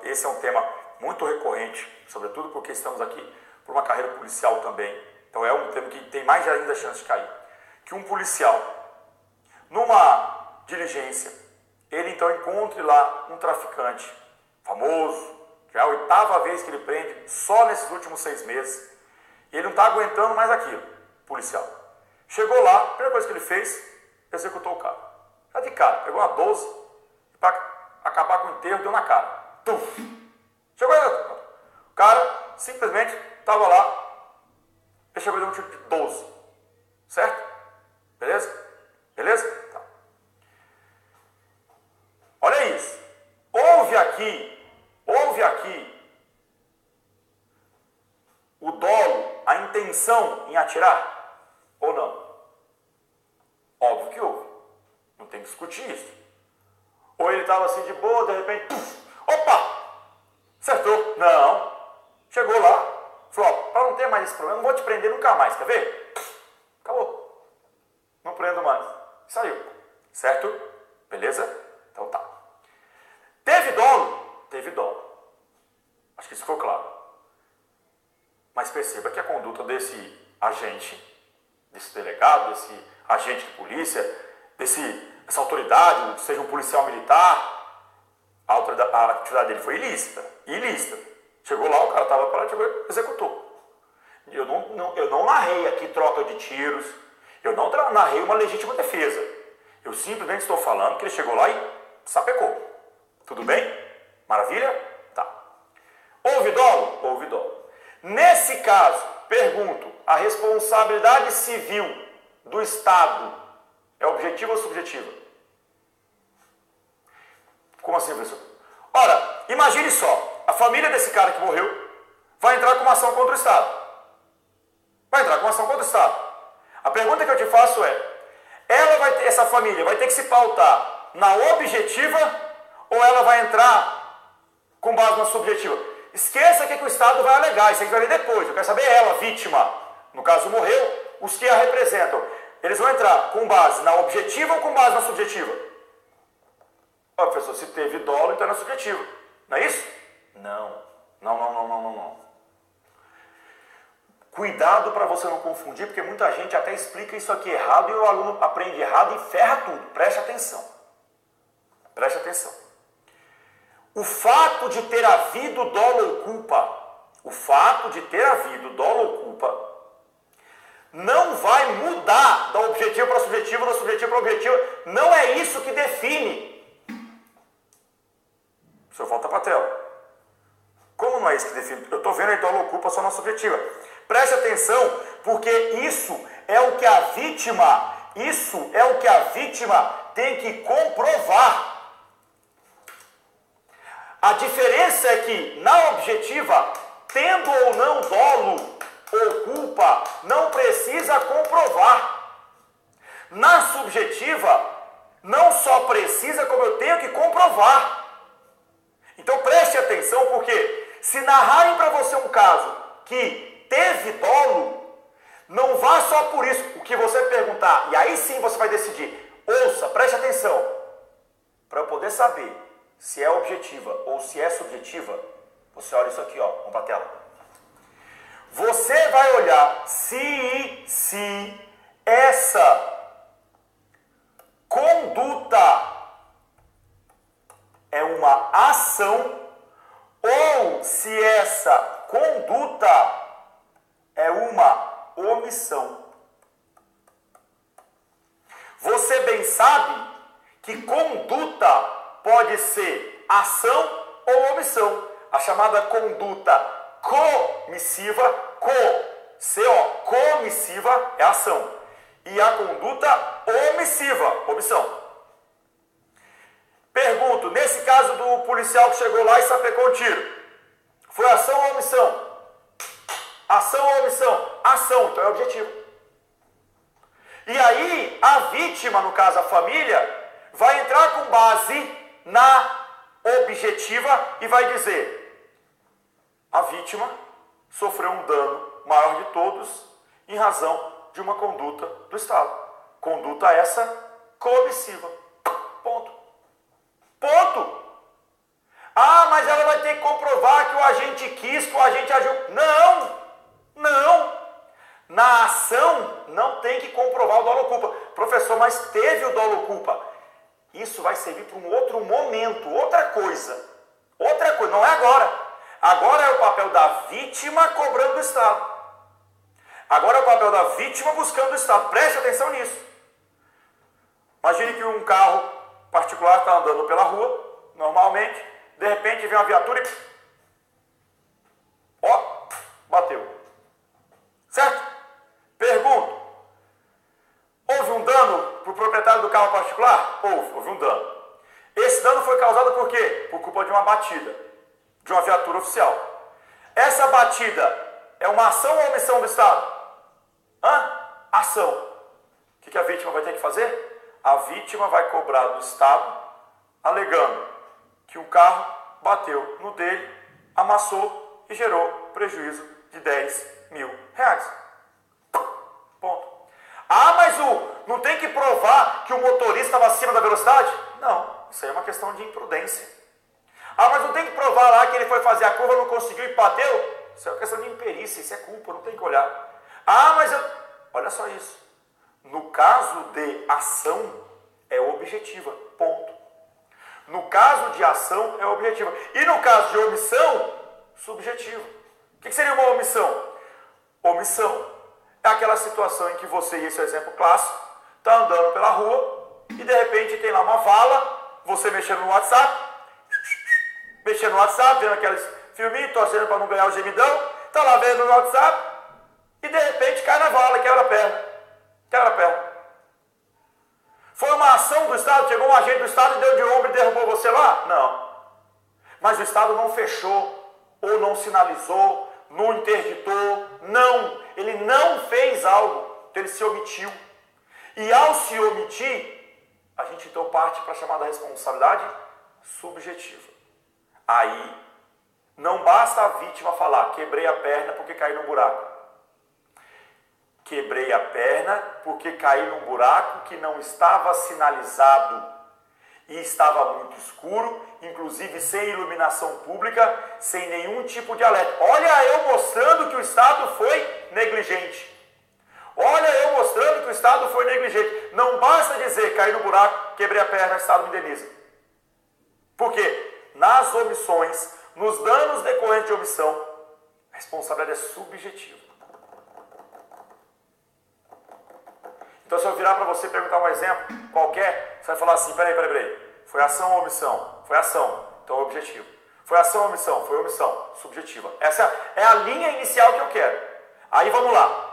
esse é um tema muito recorrente, sobretudo porque estamos aqui por uma carreira policial também. Então é um tema que tem mais ainda chance de cair. Que um policial, numa diligência, ele então encontre lá um traficante famoso, já é a 8ª vez que ele prende, só nesses últimos 6 meses. E ele não está aguentando mais aquilo, policial. Chegou lá, a primeira coisa que ele fez, executou o cara. Já de cara, pegou uma 12, e para acabar com o enterro, deu na cara. Tuf! Chegou aí, o cara simplesmente estava lá, ele chegou e deu um tiro de 12. Certo? Beleza? Beleza? Tá. Olha isso. Houve aqui o dolo, a intenção em atirar? Ou não? Óbvio que houve. Não tem que discutir isso. Ou ele estava assim de boa, de repente, opa! Acertou. Não. Chegou lá, falou, para não ter mais esse problema, não vou te prender nunca mais, quer ver? Acabou. Não prendo mais. Saiu. Certo? Beleza? Então tá. Teve dolo? Teve dolo. Acho que isso ficou claro. Mas perceba que a conduta desse agente, desse delegado, desse agente de polícia, dessa autoridade, seja um policial militar, a atividade dele foi ilícita. Chegou lá, o cara estava parado, chegou e executou. Eu não narrei aqui troca de tiros, eu não narrei uma legítima defesa. Eu simplesmente estou falando que ele chegou lá e sapecou. Tudo bem? Maravilha? Tá. Houve dolo? Houve dolo. Nesse caso, pergunto, a responsabilidade civil do Estado é objetiva ou subjetiva? Como assim, professor? Ora, imagine só, a família desse cara que morreu vai entrar com uma ação contra o Estado. A pergunta que eu te faço é, essa família vai ter que se pautar na objetiva ou ela vai entrar com base na subjetiva? Esqueça que o Estado vai alegar, isso a gente vai ver depois. Eu quero saber ela, vítima, no caso morreu, os que a representam. Eles vão entrar com base na objetiva ou com base na subjetiva? Professor, se teve dolo, então é na subjetiva. Não é isso? Não. Cuidado para você não confundir, porque muita gente até explica isso aqui errado e o aluno aprende errado e ferra tudo. Preste atenção. O fato de ter havido dolo ou culpa, não vai mudar da objetiva para a subjetiva, da subjetiva para a objetiva. Não é isso que define. O senhor volta para a tela. Como não é isso que define? Eu estou vendo aí dolo ou culpa só na subjetiva. Preste atenção, porque isso é o que a vítima tem que comprovar. A diferença é que na objetiva tendo ou não dolo ou culpa, não precisa comprovar. Na subjetiva, não só precisa, como eu tenho que comprovar. Então preste atenção, porque se narrarem para você um caso que teve dolo, não vá só por isso. O que você perguntar, e aí sim você vai decidir. Ouça, preste atenção. Para eu poder saber se é objetiva ou se é subjetiva, você olha isso aqui, ó, vamos para a tela. Você vai olhar se essa conduta é uma ação ou se essa conduta é uma omissão. Você bem sabe que conduta pode ser ação ou omissão. A chamada conduta comissiva, comissiva é ação. E a conduta omissiva, omissão. Pergunto, nesse caso do policial que chegou lá e sapecou um tiro, foi ação ou omissão? Ação ou omissão? Ação, então é objetivo. E aí, a vítima, no caso a família, vai entrar com base na objetiva e vai dizer: a vítima sofreu um dano maior de todos em razão de uma conduta do Estado. Conduta essa comissiva. Ponto. Ponto. Ah, mas ela vai ter que comprovar que o agente quis, que o agente agiu. Não. Na ação não tem que comprovar o dolo ou culpa. Professor, mas teve o dolo ou culpa. Isso vai servir para um outro momento, outra coisa. Outra coisa, não é agora. Agora é o papel da vítima cobrando do Estado. Agora é o papel da vítima buscando o Estado. Preste atenção nisso. Imagine que um carro particular está andando pela rua, normalmente, de repente vem uma viatura e... bateu. Certo? Pergunto. Houve um dano para o proprietário do carro particular? Houve um dano. Esse dano foi causado por quê? Por culpa de uma batida, de uma viatura oficial. Essa batida é uma ação ou omissão do Estado? Ação. O que a vítima vai ter que fazer? A vítima vai cobrar do Estado, alegando que o carro bateu no dele, amassou e gerou prejuízo de 10 mil reais. Ponto. Ah, mas não tem que provar que o motorista estava acima da velocidade? Não, isso aí é uma questão de imprudência. Ah, mas não tem que provar lá que ele foi fazer a curva, não conseguiu e bateu? Isso é uma questão de imperícia, isso é culpa, não tem que olhar. Ah, mas olha só isso. No caso de ação, é objetiva, ponto. No caso de ação, é objetiva. E no caso de omissão, subjetiva. O que seria uma omissão? Omissão é aquela situação em que você, e esse é o exemplo clássico, está andando pela rua e de repente tem lá uma vala, você mexendo no WhatsApp, vendo aqueles filminhos, torcendo para não ganhar o gemidão, está lá vendo no WhatsApp e de repente cai na vala, quebra a perna. Foi uma ação do Estado, chegou um agente do Estado e deu de ombro e derrubou você lá? Não. Mas o Estado não fechou, ou não sinalizou, não interditou, não. Ele não fez algo, então ele se omitiu. E ao se omitir, a gente então parte para a chamada responsabilidade subjetiva. Aí, não basta a vítima falar, quebrei a perna porque caí no buraco. Quebrei a perna porque caí num buraco que não estava sinalizado e estava muito escuro, inclusive sem iluminação pública, sem nenhum tipo de alerta. Olha eu mostrando que o Estado foi negligente. Olha eu mostrando que o Estado foi negligente. Não basta dizer, caí no buraco, quebrei a perna, o Estado me indeniza. Por quê? Nas omissões, nos danos decorrentes de omissão, a responsabilidade é subjetiva. Então, se eu virar para você e perguntar um exemplo qualquer, você vai falar assim, peraí. Foi ação ou omissão? Foi ação, então é objetivo. Foi ação ou omissão? Foi omissão, subjetiva. Essa é a linha inicial que eu quero. Aí vamos lá.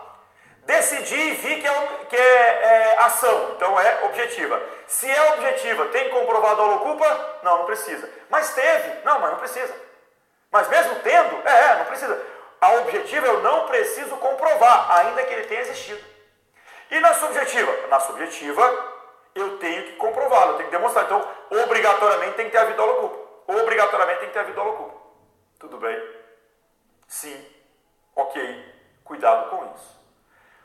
Decidi e vi que é ação, então é objetiva. Se é objetiva, tem que comprovar dolo ou culpa? Não precisa. Mas teve? Não, mas não precisa. Mas mesmo tendo, não precisa. A objetiva eu não preciso comprovar, ainda que ele tenha existido. E na subjetiva? Na subjetiva, eu tenho que comprová-lo, eu tenho que demonstrar. Então, obrigatoriamente tem que ter havido dolo culpa. Obrigatoriamente tem que ter havido dolo culpa. Tudo bem? Sim. Ok. Cuidado com isso.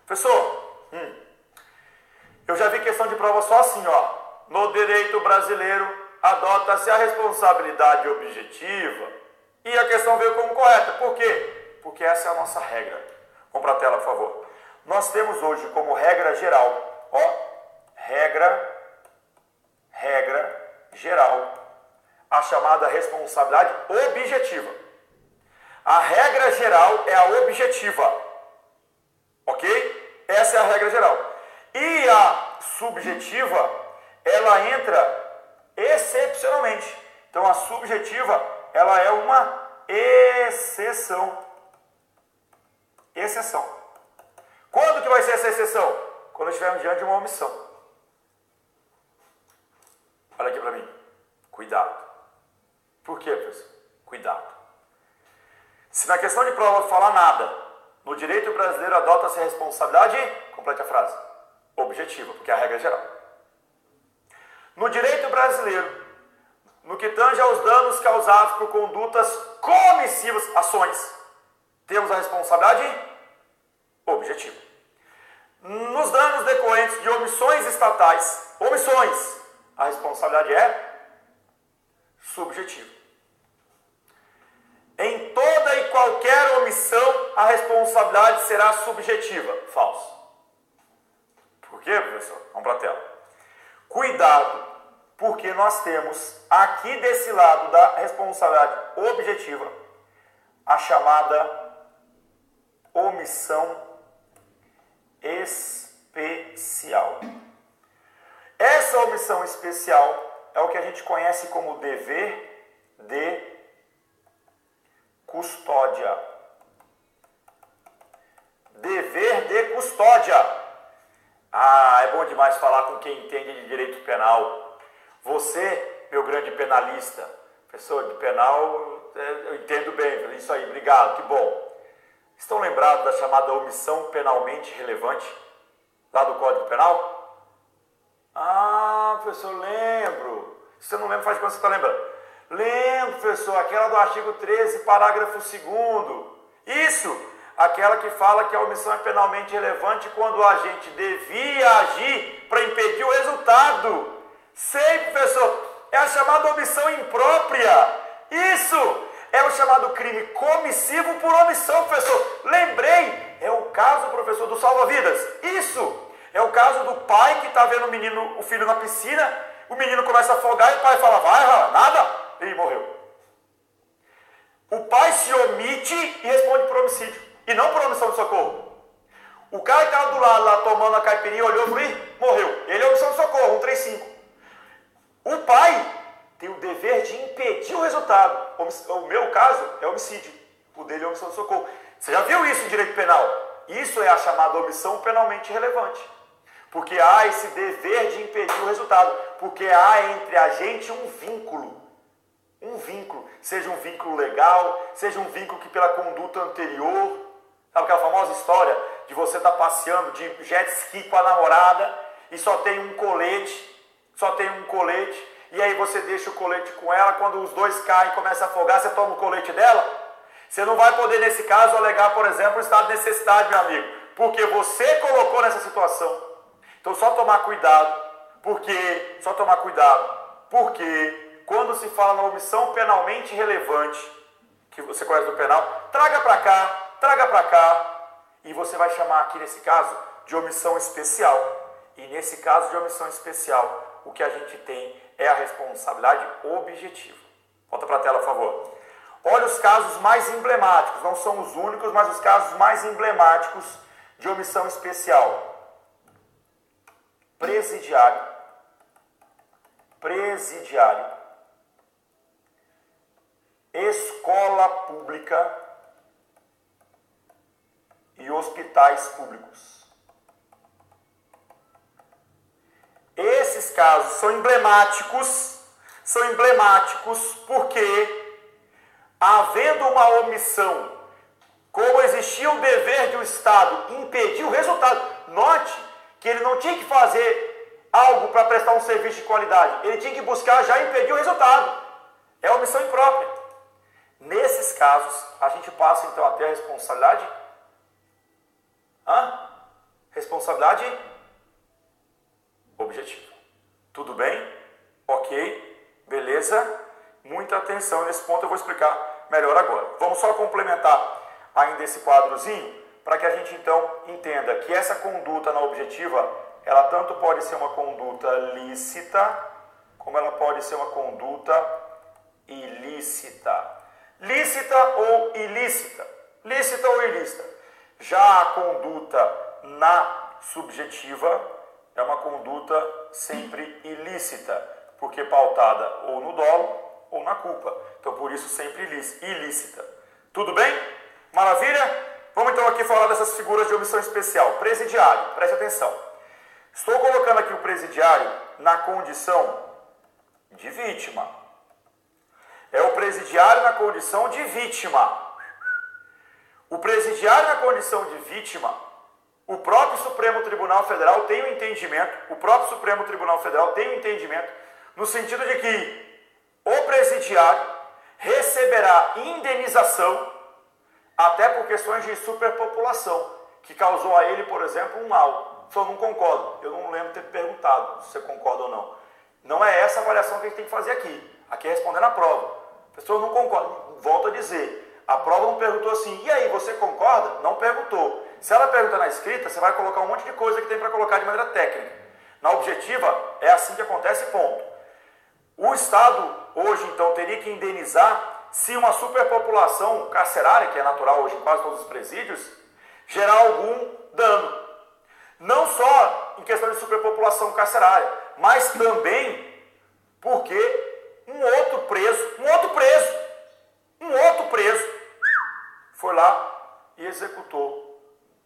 Professor, eu já vi questão de prova só assim, ó. No direito brasileiro, adota-se a responsabilidade objetiva e a questão veio como correta. Por quê? Porque essa é a nossa regra. Vamos para a tela, por favor. Nós temos hoje como regra geral, regra geral, a chamada responsabilidade objetiva. A regra geral é a objetiva, ok? Essa é a regra geral. E a subjetiva, ela entra excepcionalmente. Então a subjetiva, ela é uma exceção. Exceção. Quando que vai ser essa exceção? Quando estivermos diante de uma omissão. Olha aqui para mim. Cuidado. Por quê, professor? Cuidado. Se na questão de prova falar nada, no direito brasileiro adota-se a responsabilidade, complete a frase, objetiva, porque é a regra geral. No direito brasileiro, no que tange aos danos causados por condutas comissivas, ações, temos a responsabilidade objetiva. Nos danos decorrentes de omissões estatais, a responsabilidade é subjetiva. Em toda e qualquer omissão, a responsabilidade será subjetiva. Falso. Por quê, professor? Vamos para a tela. Cuidado, porque nós temos aqui desse lado da responsabilidade objetiva a chamada omissão especial. Essa omissão especial é o que a gente conhece como dever de custódia. Dever de custódia. É bom demais falar com quem entende de direito penal. Você, meu grande penalista, professor de penal, eu entendo bem, isso aí, obrigado, que bom. Estão lembrados da chamada omissão penalmente relevante, lá do Código Penal? Professor, lembro. Se você não lembra, faz de conta que você está lembrando. Lembro, professor, aquela do artigo 13, parágrafo 2º. Isso, aquela que fala que a omissão é penalmente relevante quando o agente devia agir para impedir o resultado. Sei, professor, é a chamada omissão imprópria. Isso, é o chamado crime comissivo por omissão, professor. Lembrei, é o caso, professor, do salva-vidas. Isso, é o caso do pai que está vendo o filho na piscina, o menino começa a afogar e o pai fala, vai, nada, e morreu. O pai se omite e responde por homicídio, e não por omissão de socorro. O cara que estava do lado lá tomando a caipirinha, olhou e falou, morreu. Ele é omissão de socorro, 135. O pai tem o dever de impedir o resultado. O meu caso é homicídio, o dele é omissão de socorro. Você já viu isso em direito penal? Isso é a chamada omissão penalmente relevante. Porque há esse dever de impedir o resultado. Porque há entre a gente um vínculo. Um vínculo. Seja um vínculo legal, seja um vínculo que pela conduta anterior. Sabe aquela famosa história de você estar passeando de jet ski com a namorada e só tem um colete. E aí você deixa o colete com ela, quando os dois caem e começam a afogar, você toma o colete dela? Você não vai poder, nesse caso, alegar, por exemplo, o estado de necessidade, meu amigo. Porque você colocou nessa situação. Então, só tomar cuidado. Porque quando se fala na omissão penalmente relevante, que você conhece do penal, traga para cá, e você vai chamar aqui, nesse caso, de omissão especial. E nesse caso de omissão especial, o que a gente tem é a responsabilidade objetiva. Volta para a tela, por favor. Olha os casos mais emblemáticos, não são os únicos, mas os casos mais emblemáticos de omissão especial. Presidiário, escola pública e hospitais públicos. Esses casos são emblemáticos porque Havendo uma omissão, como existia o dever do Estado impedir o resultado. Note que ele não tinha que fazer algo para prestar um serviço de qualidade. Ele tinha que buscar já impedir o resultado. É omissão imprópria. Nesses casos, a gente passa então a ter a responsabilidade. Responsabilidade objetiva. Tudo bem? Ok? Beleza? Muita atenção nesse ponto, eu vou explicar melhor agora. Vamos só complementar ainda esse quadrozinho, para que a gente então entenda que essa conduta na objetiva, ela tanto pode ser uma conduta lícita, como ela pode ser uma conduta ilícita. Lícita ou ilícita? Lícita ou ilícita? Já a conduta na subjetiva é uma conduta sempre ilícita, porque pautada ou no dolo ou na culpa. Então, por isso, sempre ilícita. Tudo bem? Maravilha? Vamos então aqui falar dessas figuras de omissão especial. Presidiário, preste atenção. Estou colocando aqui o presidiário na condição de vítima. É o presidiário na condição de vítima. O presidiário na condição de vítima, o próprio Supremo Tribunal Federal tem um entendimento, no sentido de que o presidiário receberá indenização até por questões de superpopulação, que causou a ele, por exemplo, um mal. Eu não concordo. Eu não lembro ter perguntado se você concorda ou não. Não é essa a avaliação que a gente tem que fazer aqui. Aqui é respondendo a prova. A pessoa não concorda. Volto a dizer, a prova não perguntou assim, e aí, você concorda? Não perguntou. Se ela pergunta na escrita, você vai colocar um monte de coisa que tem para colocar de maneira técnica. Na objetiva, é assim que acontece, ponto. O Estado, hoje, então, teria que indenizar se uma superpopulação carcerária, que é natural hoje em quase todos os presídios, gerar algum dano. Não só em questão de superpopulação carcerária, mas também porque um outro preso foi lá e executou,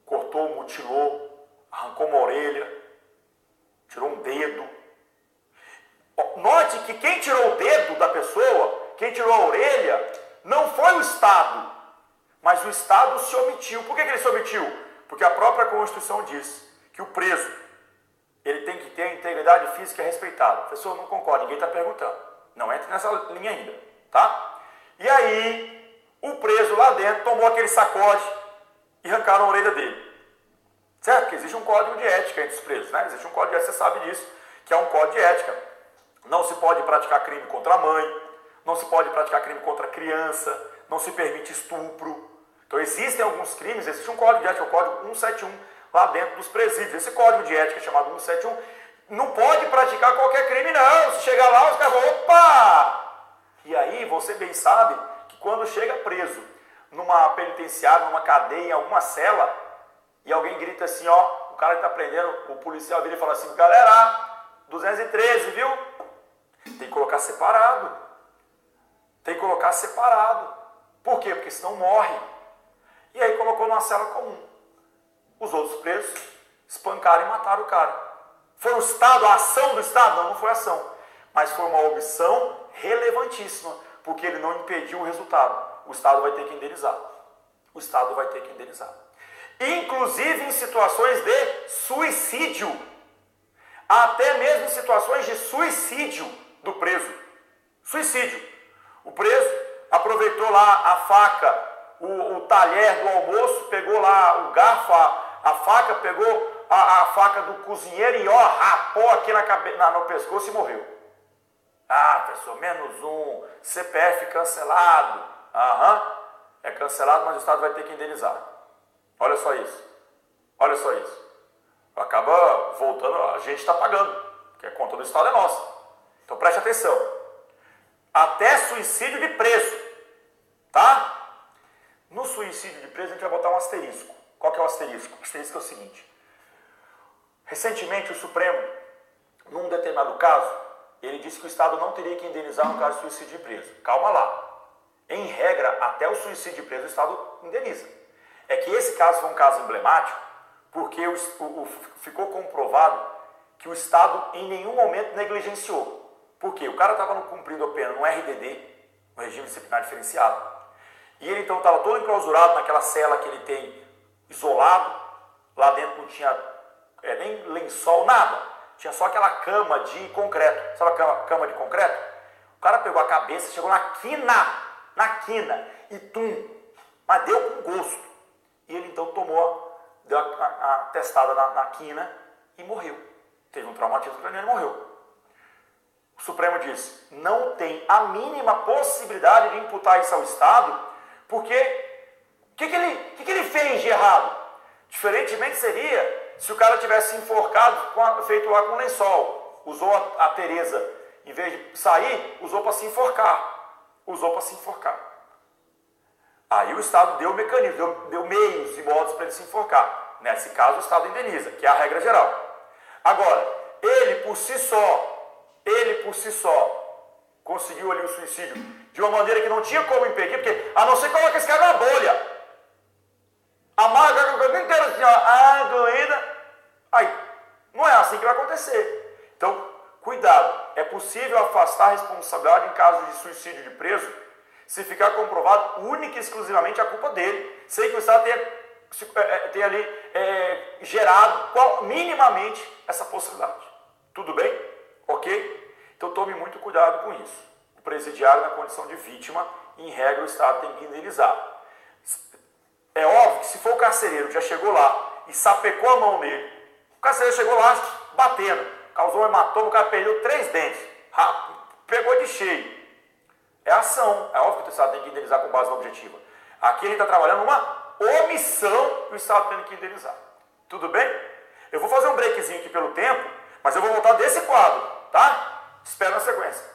cortou, mutilou, arrancou uma orelha, tirou um dedo. Note que quem tirou o dedo da pessoa, quem tirou a orelha, não foi o Estado, mas o Estado se omitiu. Por que ele se omitiu? Porque a própria Constituição diz que o preso, ele tem que ter a integridade física respeitada. A pessoa não concorda, ninguém está perguntando. Não entre nessa linha ainda, tá? E aí, o preso lá dentro tomou aquele sacode e arrancaram a orelha dele. Certo? Porque existe um código de ética entre os presos, né? Existe um código de ética, você sabe disso, que é um código de ética. Não se pode praticar crime contra a mãe, não se pode praticar crime contra a criança, não se permite estupro. Então existem alguns crimes, existe um código de ética, o código 171, lá dentro dos presídios. Esse código de ética chamado 171 não pode praticar qualquer crime não. Se chegar lá, os caras vão, opa! E aí você bem sabe que quando chega preso numa penitenciária, numa cadeia, em alguma cela, e alguém grita assim, ó, o cara que está prendendo, o policial vira e fala assim, galera, 213, viu? Tem que colocar separado. Tem que colocar separado. Por quê? Porque senão morre. E aí colocou numa cela comum. Os outros presos espancaram e mataram o cara. Foi o Estado, a ação do Estado? Não, não foi ação. Mas foi uma omissão relevantíssima, porque ele não impediu o resultado. O Estado vai ter que indenizar. O Estado vai ter que indenizar. Inclusive em situações de suicídio. Até mesmo em situações de suicídio do preso. Suicídio. O preso aproveitou lá a faca, o talher do almoço, pegou lá o garfo, a faca, pegou a faca do cozinheiro e ó, rapou aqui no pescoço e morreu. Ah, pessoal, -1, CPF cancelado. Aham, é cancelado, mas o Estado vai ter que indenizar. Olha só isso. Olha só isso. Acaba voltando, a gente está pagando, porque a conta do Estado é nossa. Então preste atenção. Até suicídio de preso, tá? No suicídio de preso a gente vai botar um asterisco. Qual que é o asterisco? O asterisco é o seguinte. Recentemente o Supremo, num determinado caso, ele disse que o Estado não teria que indenizar no caso de suicídio de preso. Calma lá. Em regra, até o suicídio de preso o Estado indeniza. É que esse caso foi um caso emblemático, porque ficou comprovado que o Estado em nenhum momento negligenciou. Por quê? O cara estava cumprindo a pena no RDD, no regime disciplinar diferenciado. E ele então estava todo enclausurado naquela cela que ele tem isolado. Lá dentro não tinha nem lençol, nada. Tinha só aquela cama de concreto. Sabe a cama de concreto? O cara pegou a cabeça, chegou na quina, e mas deu com gosto. E ele então deu a testada na quina e morreu. Teve um traumatismo craniano e morreu. O Supremo disse, não tem a mínima possibilidade de imputar isso ao Estado, porque o que ele fez de errado? Diferentemente seria se o cara tivesse enforcado, feito lá com lençol. Usou a Tereza, em vez de sair, usou para se enforcar. Aí o Estado deu mecanismo, deu meios e modos para ele se enforcar. Nesse caso, o Estado indeniza, que é a regra geral. Agora, ele por si só, conseguiu ali o suicídio de uma maneira que não tinha como impedir, porque a não ser que coloque esse cara na bolha. Amarga a coisa inteira assim, água ainda. Aí, não é assim que vai acontecer. Então, cuidado. É possível afastar a responsabilidade em caso de suicídio de preso se ficar comprovado única e exclusivamente a culpa dele. Sei que o Estado tenha ali gerado minimamente essa possibilidade. Tudo bem? Ok? Então tome muito cuidado com isso. O presidiário na condição de vítima, em regra, o Estado tem que indenizar. É óbvio que se for o carcereiro que já chegou lá e sapecou a mão nele, o carcereiro chegou lá batendo, causou um hematoma, o cara perdeu 3 dentes, pegou de cheio. É ação. É óbvio que o Estado tem que indenizar com base na objetiva. Aqui a gente está trabalhando uma omissão que o Estado tem que indenizar. Tudo bem? Eu vou fazer um breakzinho aqui pelo tempo, mas eu vou voltar desse quadro, tá? Espero na sequência.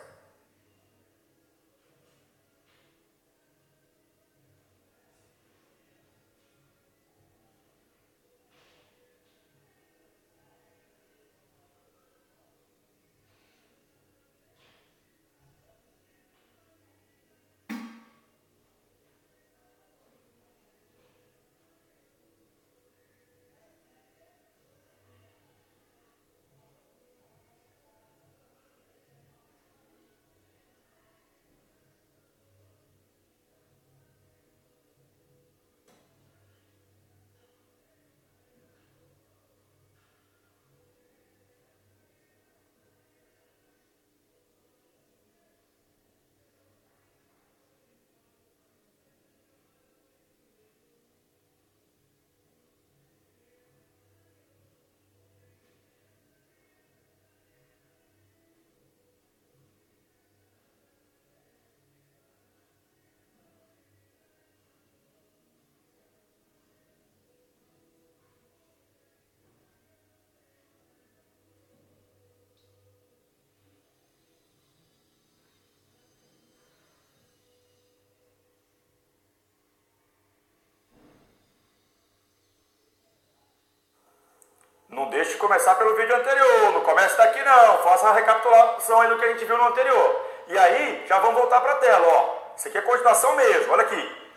Não deixe de começar pelo vídeo anterior, não comece daqui não, faça a recapitulação aí do que a gente viu no anterior. E aí, já vamos voltar para a tela, ó. Isso aqui é continuação mesmo, olha aqui.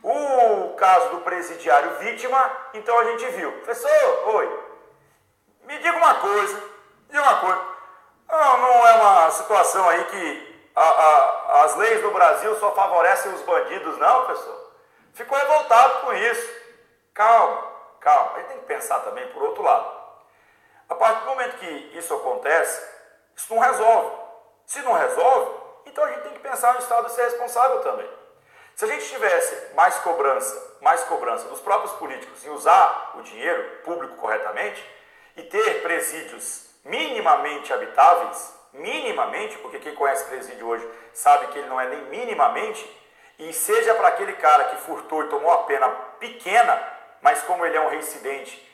O caso do presidiário vítima, então a gente viu. Professor, oi, me diga uma coisa, Não é uma situação aí que as leis do Brasil só favorecem os bandidos, não, professor? Ficou revoltado com isso. Calma. A gente tem que pensar também por outro lado. A partir do momento que isso acontece, isso não resolve. Se não resolve, então a gente tem que pensar no Estado ser responsável também. Se a gente tivesse mais cobrança dos próprios políticos em usar o dinheiro público corretamente e ter presídios minimamente habitáveis, porque quem conhece presídio hoje sabe que ele não é nem minimamente, e seja para aquele cara que furtou e tomou a pena pequena, mas como ele é um reincidente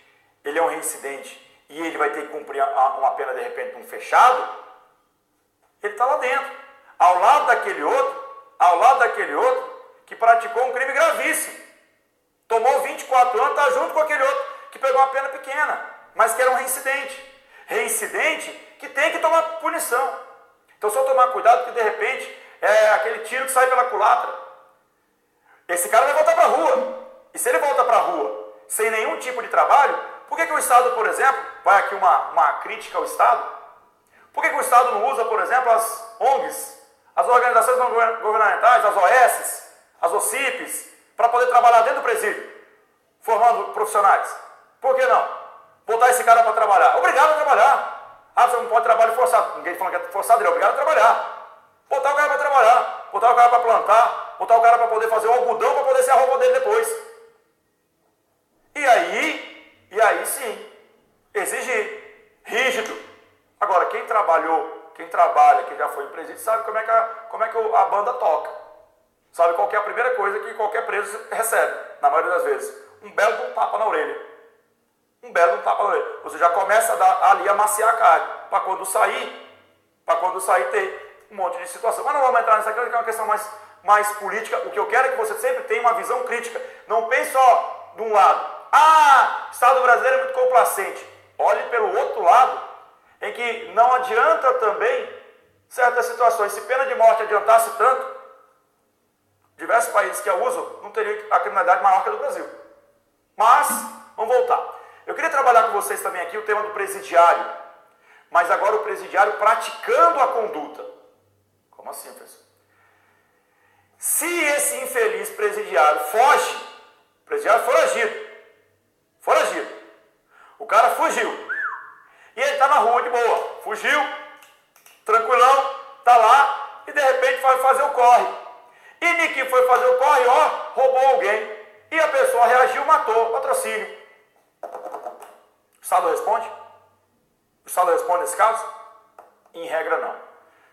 e ele vai ter que cumprir uma pena de repente num fechado, ele está lá dentro, ao lado daquele outro que praticou um crime gravíssimo, tomou 24 anos, está junto com aquele outro que pegou uma pena pequena, mas que era um reincidente que tem que tomar punição. Então só tomar cuidado, porque de repente é aquele tiro que sai pela culatra. Esse cara vai voltar para a rua. E se ele volta para a rua sem nenhum tipo de trabalho, por que o Estado, por exemplo, vai aqui uma crítica ao Estado, por que o Estado não usa, por exemplo, as ONGs, as organizações não governamentais, as as OCIPs, para poder trabalhar dentro do presídio, formando profissionais. Por que não? Botar esse cara para trabalhar. Obrigado a trabalhar. Ah, você não pode trabalho forçado. Ninguém falando que é forçado, ele é obrigado a trabalhar. Botar o cara para trabalhar, botar o cara para plantar, botar o cara para poder fazer o algodão para poder ser a roupa dele depois. E aí sim, exigir, rígido. Agora, quem trabalhou, quem trabalha, quem já foi em presídio, sabe como é que a banda toca. Sabe qual que é a primeira coisa que qualquer preso recebe, na maioria das vezes? Um belo tapa na orelha. Um belo tapa na orelha. Você já começa a dar ali, amaciar a carne, para quando sair ter um monte de situação. Mas não vamos entrar nisso aqui, que é uma questão mais política. O que eu quero é que você sempre tenha uma visão crítica. Não pense só de um lado. Ah, o Estado brasileiro é muito complacente. Olhe pelo outro lado, em que não adianta também certas situações. Se pena de morte adiantasse tanto, diversos países que a usam não teriam a criminalidade maior que a do Brasil. Mas, vamos voltar. Eu queria trabalhar com vocês também aqui o tema do presidiário. Mas agora o presidiário praticando a conduta. Como assim, professor? Se esse infeliz presidiário foge, presidiário foragido. O cara fugiu. E ele está na rua de boa. Fugiu, tranquilão, está lá e de repente vai fazer o corre. E Niki foi fazer o corre, roubou alguém. E a pessoa reagiu, matou, patrocínio. O Estado responde? O Estado responde nesse caso? Em regra, não.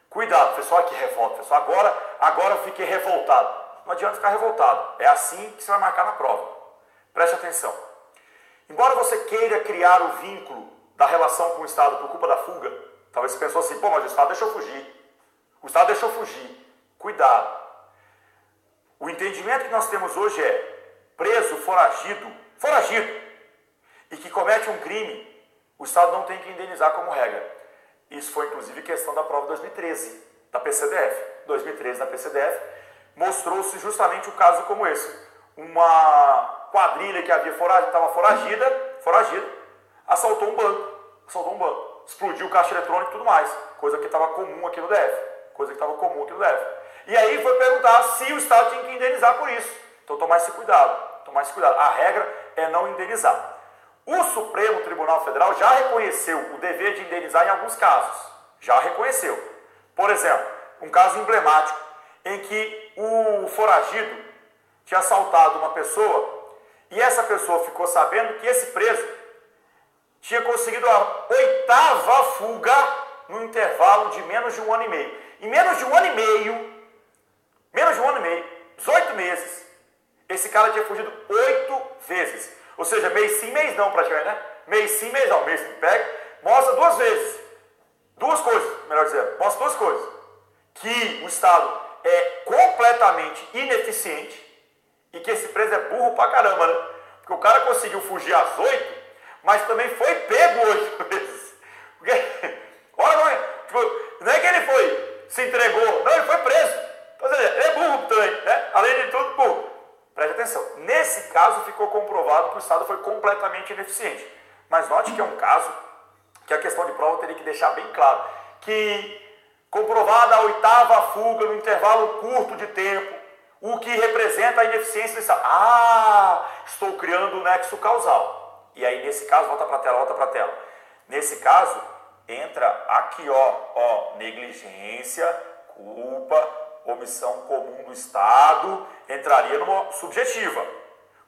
Cuidado, pessoal, que revolta. Pessoal, agora eu fiquei revoltado. Não adianta ficar revoltado. É assim que você vai marcar na prova. Preste atenção. Embora você queira criar o vínculo da relação com o Estado por culpa da fuga, talvez você pensou assim, pô, mas o Estado deixou fugir. O Estado deixou fugir. Cuidado. O entendimento que nós temos hoje é preso, foragido, e que comete um crime, o Estado não tem que indenizar como regra. Isso foi, inclusive, questão da prova de 2013, da PCDF. 2013, da PCDF, mostrou-se justamente um caso como esse. Uma quadrilha que estava foragida, assaltou um banco, explodiu o caixa eletrônico e tudo mais, coisa que estava comum aqui no DF. E aí foi perguntar se o Estado tinha que indenizar por isso. Então, tomar esse cuidado. A regra é não indenizar. O Supremo Tribunal Federal já reconheceu o dever de indenizar em alguns casos. Já reconheceu. Por exemplo, um caso emblemático em que o foragido tinha assaltado uma pessoa e essa pessoa ficou sabendo que esse preso tinha conseguido a 8ª fuga no intervalo de menos de 1 ano e meio. Em menos de um ano e meio, 18 meses, esse cara tinha fugido 8 vezes. Ou seja, mês sim, mês não praticamente, né? Mês sim, mês não. Mês que pega, mostra 2 vezes. 2 coisas, melhor dizendo. Mostra 2 coisas. Que o Estado é completamente ineficiente e que esse preso é burro pra caramba, né? Porque o cara conseguiu fugir às 8, mas também foi pego 8 vezes. Porque, olha, não é que ele se entregou, não, ele foi preso. Ou seja, ele é burro também, né? Além de tudo, burro. Preste atenção, nesse caso ficou comprovado que o Estado foi completamente ineficiente. Mas note que é um caso que a questão de prova teria que deixar bem claro que, comprovada a 8ª fuga no intervalo curto de tempo, o que representa a ineficiência do Estado. Ah, estou criando um nexo causal. E aí, nesse caso, volta para a tela. Nesse caso, entra aqui, negligência, culpa, omissão comum do Estado, entraria numa subjetiva.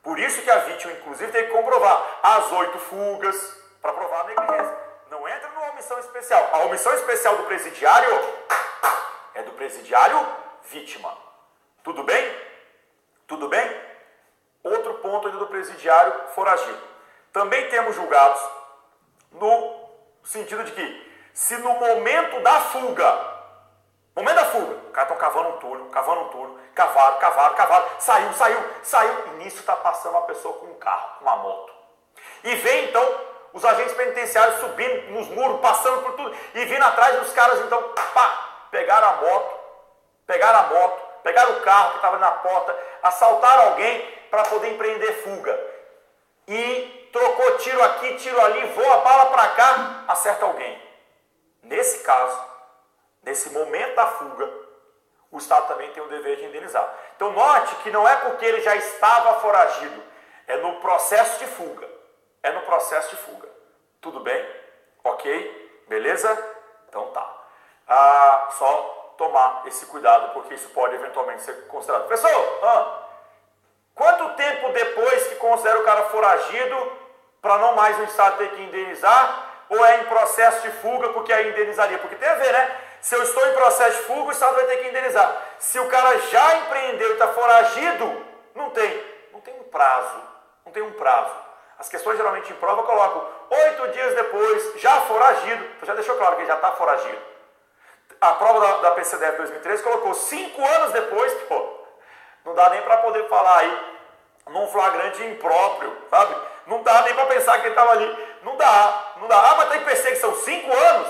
Por isso que a vítima, inclusive, tem que comprovar as 8 fugas para provar a negligência. Não entra numa omissão especial. A omissão especial do presidiário é do presidiário vítima. Tudo bem? Tudo bem? Outro ponto do presidiário foragido. Também temos julgados no sentido de que, se no momento da fuga, os caras estão cavando um túnel, cavaram, saiu, e nisso está passando uma pessoa com um carro, com uma moto. E vem, então, os agentes penitenciários subindo nos muros, passando por tudo, e vindo atrás dos caras, então, pegaram a moto, pegaram o carro que estava na porta, assaltaram alguém para poder empreender fuga. E trocou tiro aqui, tiro ali, voa a bala para cá, acerta alguém. Nesse caso, nesse momento da fuga, o Estado também tem o dever de indenizar. Então note que não é porque ele já estava foragido, é no processo de fuga. É no processo de fuga. Tudo bem? Ok? Beleza? Então tá. Só tomar esse cuidado, porque isso pode eventualmente ser considerado. Professor, quanto tempo depois que considera o cara foragido para não mais o Estado ter que indenizar? Ou é em processo de fuga porque aí indenizaria? Porque tem a ver, né? Se eu estou em processo de fuga, o Estado vai ter que indenizar. Se o cara já empreendeu e está foragido, não tem um prazo. Não tem um prazo. As questões geralmente em prova colocam 8 dias depois, já foragido. Então já deixou claro que ele já está foragido. A prova da PCDF 2013 colocou 5 anos depois, não dá nem para poder falar aí num flagrante impróprio, sabe? Não dá nem para pensar que ele estava ali. Não dá. Mas tem perseguição 5 anos.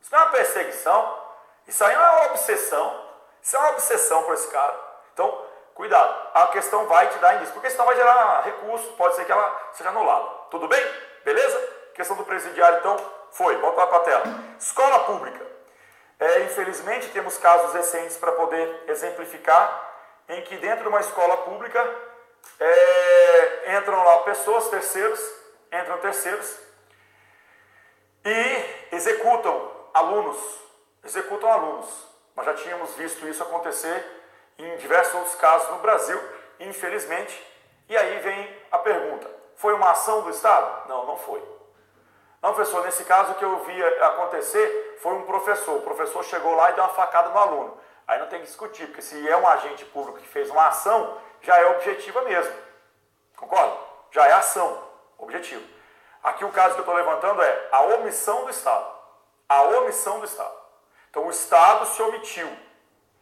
Isso não é uma perseguição. Isso aí não é uma obsessão. Isso é uma obsessão para esse cara. Então, cuidado. A questão vai te dar indício, porque senão vai gerar recurso. Pode ser que ela seja anulada. Tudo bem? Beleza? Questão do presidiário, então, foi. Volta lá para a tela. Escola pública. Infelizmente, temos casos recentes para poder exemplificar em que dentro de uma escola pública entram lá pessoas, terceiros, e executam alunos. Nós já tínhamos visto isso acontecer em diversos outros casos no Brasil, infelizmente. E aí vem a pergunta, foi uma ação do Estado? Não, não foi. Não, professor, nesse caso o que eu vi acontecer foi um professor. O professor chegou lá e deu uma facada no aluno. Aí não tem que discutir, porque se é um agente público que fez uma ação, já é objetiva mesmo. Concorda? Já é ação, objetivo. Aqui o caso que eu estou levantando é a omissão do Estado. A omissão do Estado. Então o Estado se omitiu.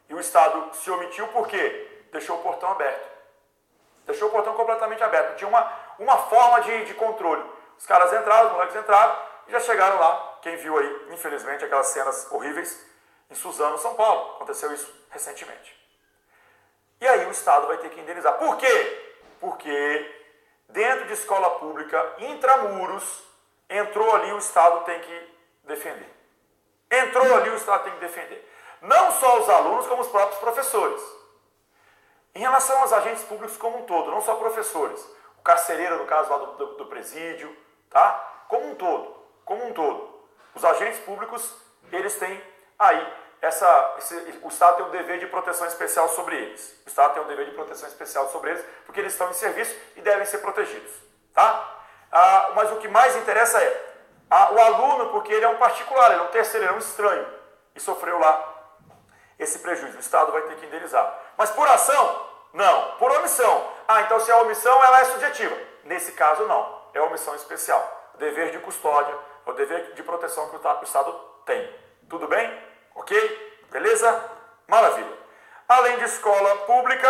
E o Estado se omitiu por quê? Deixou o portão aberto. Deixou o portão completamente aberto. Tinha uma forma de controle. Os caras entraram, os moleques entraram e já chegaram lá. Quem viu aí, infelizmente, aquelas cenas horríveis em Suzano, São Paulo. Aconteceu isso recentemente. E aí o Estado vai ter que indenizar. Por quê? Porque dentro de escola pública, intramuros, entrou ali, o Estado tem que defender. Entrou ali, o Estado tem que defender. Não só os alunos, como os próprios professores. Em relação aos agentes públicos como um todo, não só professores. O carcereiro, no caso lá do presídio, tá? Como um todo. Os agentes públicos, eles têm aí, o Estado tem um dever de proteção especial sobre eles. O Estado tem um dever de proteção especial sobre eles, porque eles estão em serviço e devem ser protegidos, tá? Mas o que mais interessa é o aluno, porque ele é um particular, ele é um terceiro, ele é um estranho, e sofreu lá esse prejuízo. O Estado vai ter que indenizar. Mas por ação? Não. Por omissão? Então se é omissão, ela é subjetiva. Nesse caso, não. É omissão especial. O dever de custódia, o dever de proteção que o Estado tem. Tudo bem? Ok? Beleza? Maravilha. Além de escola pública,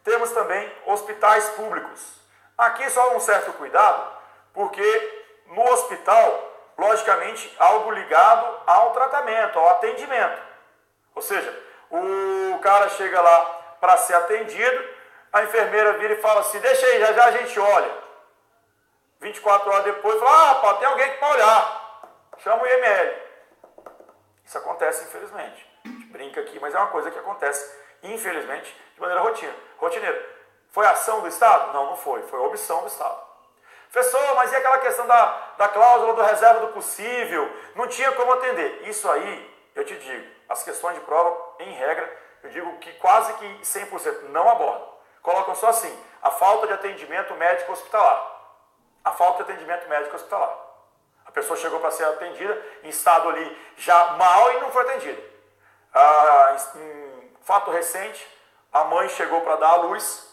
temos também hospitais públicos. Aqui só um certo cuidado, porque no hospital, logicamente, algo ligado ao tratamento, ao atendimento. Ou seja, o cara chega lá para ser atendido, a enfermeira vira e fala assim, deixa aí, já a gente olha. 24 horas depois, fala, tem alguém que para olhar. Chama o IML. Isso acontece, infelizmente. A gente brinca aqui, mas é uma coisa que acontece, infelizmente, de maneira rotineira. Foi ação do Estado? Não, não foi. Foi omissão do Estado. Professor, mas e aquela questão da cláusula do reserva do possível? Não tinha como atender. Isso aí, eu te digo, as questões de prova, em regra, eu digo que quase que 100% não abordam. Colocam só assim, a falta de atendimento médico hospitalar. A falta de atendimento médico hospitalar. A pessoa chegou para ser atendida em estado ali já mal e não foi atendida. Em fato recente, a mãe chegou para dar à luz,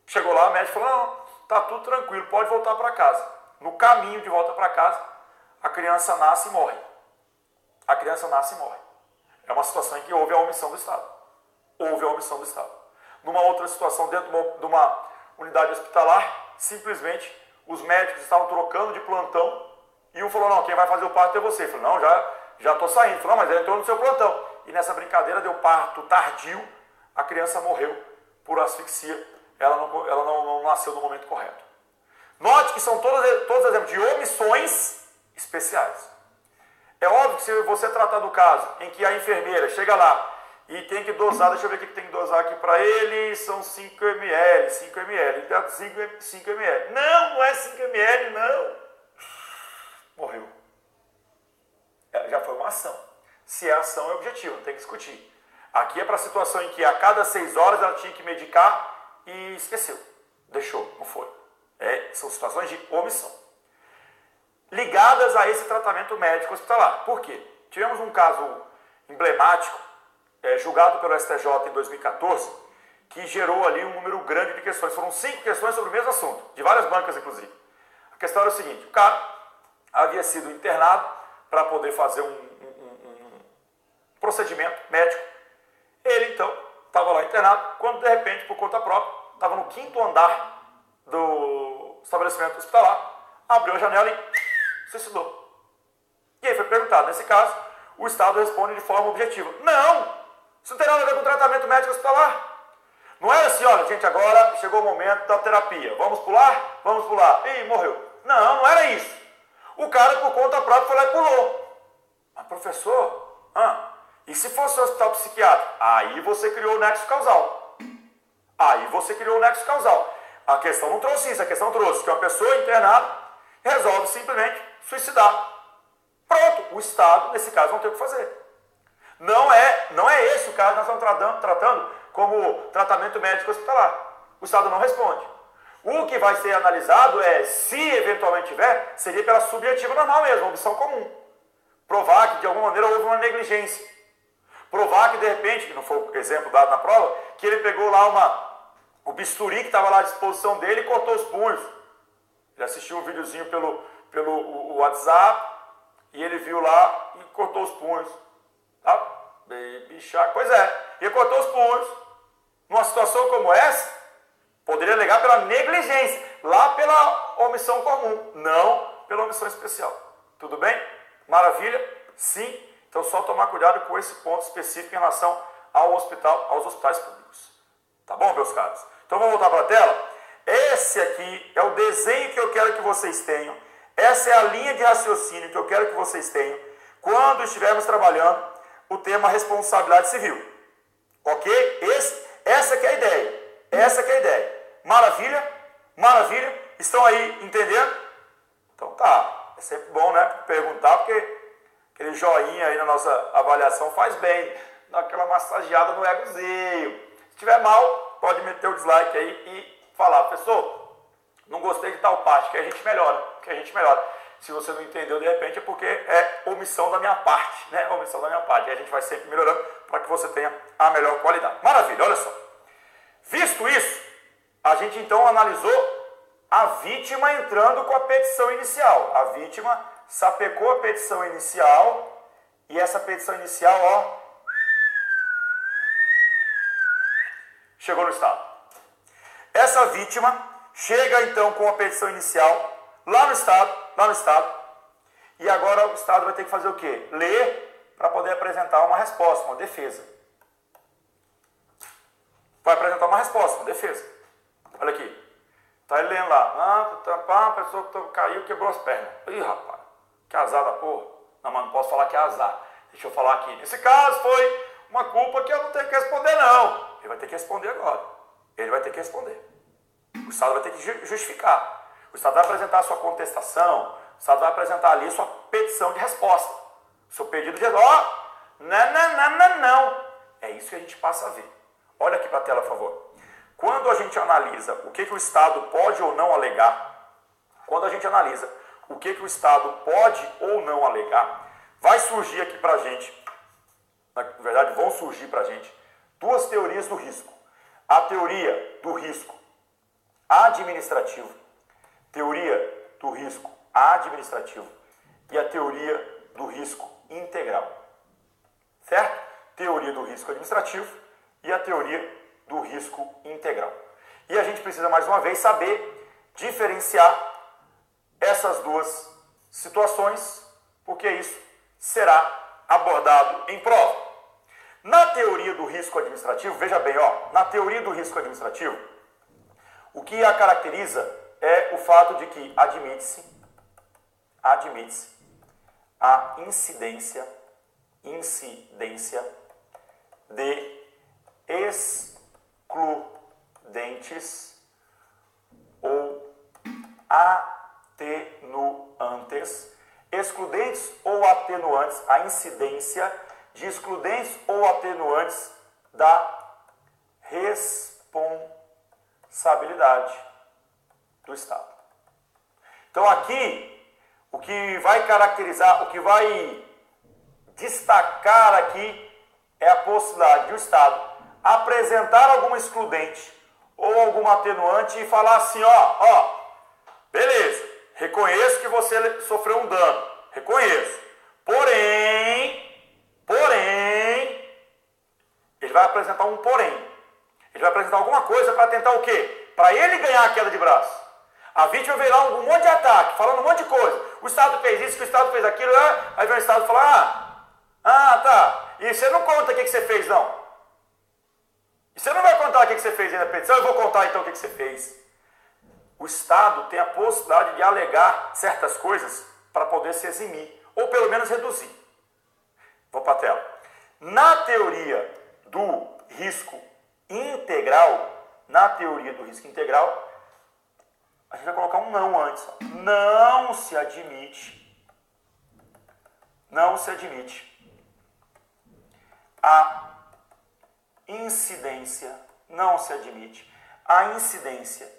chegou lá, a médica falou, não, tá tudo tranquilo, pode voltar para casa. No caminho de volta para casa, a criança nasce e morre. A criança nasce e morre. É uma situação em que houve a omissão do Estado. Houve a omissão do Estado. Numa outra situação, dentro de uma unidade hospitalar, simplesmente os médicos estavam trocando de plantão e um falou, não, quem vai fazer o parto é você. Ele falou, não, já estou saindo. Ele falou, não, mas ela entrou no seu plantão. E nessa brincadeira deu parto tardio, a criança morreu por asfixia. Ela não nasceu no momento correto. Note que são todos exemplos de omissões especiais. É óbvio que se você tratar do caso em que a enfermeira chega lá e tem que dosar, deixa eu ver o que tem que dosar aqui para ele, são 5 ml, 5 ml, então 5 ml. Não é 5 ml, não. Morreu. Já foi uma ação. Se é ação, é objetivo, não tem que discutir. Aqui é para a situação em que a cada 6 horas ela tinha que medicar e esqueceu. Deixou, não foi. São situações de omissão. Ligadas a esse tratamento médico hospitalar. Por quê? Tivemos um caso emblemático, julgado pelo STJ em 2014, que gerou ali um número grande de questões. Foram 5 questões sobre o mesmo assunto, de várias bancas inclusive. A questão era o seguinte: o cara havia sido internado para poder fazer um procedimento médico. Ele então estava lá internado, quando de repente, por conta própria, estava no 5º andar do estabelecimento hospitalar, abriu a janela e suicidou. E aí foi perguntado, nesse caso, o Estado responde de forma objetiva: não, isso não tem nada a ver com tratamento médico hospitalar. Não era assim, olha, gente, agora chegou o momento da terapia, vamos pular? Vamos pular. Ih, morreu. Não, não era isso. O cara, por conta própria, foi lá e pulou. Mas, professor, e se fosse um hospital psiquiátrico? Aí você criou o nexo causal. A questão não trouxe isso, a questão trouxe que uma pessoa internada resolve simplesmente suicidar. Pronto, o Estado, nesse caso, não tem o que fazer. Não é esse o caso que nós estamos tratando como tratamento médico hospitalar. O Estado não responde. O que vai ser analisado se eventualmente tiver, seria pela subjetiva normal mesmo, omissão comum. Provar que de alguma maneira houve uma negligência. Provar que de repente, que não foi o exemplo dado na prova, que ele pegou lá o bisturi que estava lá à disposição dele e cortou os punhos. Ele assistiu um videozinho pelo WhatsApp e ele viu lá e cortou os punhos. Tá? Baby Shark. Pois é, ele cortou os punhos. Numa situação como essa, poderia alegar pela negligência, lá pela omissão comum, não pela omissão especial. Tudo bem? Maravilha? Sim. Então só tomar cuidado com esse ponto específico em relação aos hospitais públicos. Tá bom, meus caros? Então vamos voltar para a tela. Esse aqui é o desenho que eu quero que vocês tenham. Essa é a linha de raciocínio que eu quero que vocês tenham quando estivermos trabalhando o tema responsabilidade civil. Ok? Essa que é a ideia. Maravilha? Maravilha? Estão aí entendendo? Então tá. É sempre bom, né? Perguntar, porque aquele joinha aí na nossa avaliação faz bem. Dá aquela massageada no egozinho. Se tiver mal, pode meter o dislike aí e falar: professor, não gostei de tal parte, que a gente melhora. Se você não entendeu, de repente, é porque é omissão da minha parte, né? Omissão da minha parte. E a gente vai sempre melhorando para que você tenha a melhor qualidade. Maravilha, olha só. Visto isso, a gente então analisou a vítima entrando com a petição inicial. A vítima sapecou a petição inicial e essa petição inicial, chegou no Estado. Essa vítima chega então com a petição inicial lá no Estado, e agora o Estado vai ter que fazer o quê? Ler para poder apresentar uma resposta, uma defesa. Vai apresentar uma resposta, uma defesa. Olha aqui. Tá ele lendo lá. A pessoa caiu, quebrou as pernas. Ih, rapaz, que azar da porra. Não, mas não posso falar que é azar. Deixa eu falar aqui. Nesse caso foi uma culpa que eu não tenho que responder, não. Ele vai ter que responder agora. O Estado vai ter que justificar. O Estado vai apresentar a sua contestação. O Estado vai apresentar ali a sua petição de resposta. O seu pedido de não. É isso que a gente passa a ver. Olha aqui para a tela, por favor. Quando a gente analisa o que o Estado pode ou não alegar, vai surgir aqui para a gente, na verdade vão surgir para a gente, duas teorias do risco. A teoria do risco administrativo e a teoria do risco integral. Certo? Teoria do risco administrativo e a teoria do risco integral. E a gente precisa, mais uma vez, saber diferenciar essas duas situações, porque isso será abordado em prova. Na teoria do risco administrativo, veja bem, na teoria do risco administrativo, o que a caracteriza é o fato de que admite-se a incidência de excludentes ou atenuantes. Excludentes ou atenuantes, a incidência de excludentes ou atenuantes da responsabilidade do Estado. Então aqui, o que vai caracterizar, o que vai destacar aqui é a possibilidade do Estado apresentar alguma excludente ou alguma atenuante e falar assim, ó, beleza, reconheço que você sofreu um dano, reconheço, porém, ele vai apresentar um porém, ele vai apresentar alguma coisa para tentar o quê? Para ele ganhar a queda de braço. A vítima verá um monte de ataque, falando um monte de coisa. O Estado fez isso, que o Estado fez aquilo, aí vem o Estado falar, tá. E você não conta o que você fez, não. E você não vai contar o que você fez aí na petição, eu vou contar então o que você fez. O Estado tem a possibilidade de alegar certas coisas para poder se eximir, ou pelo menos reduzir. Vou para a tela. Na teoria do risco integral, a gente vai colocar um não antes. Não se admite a incidência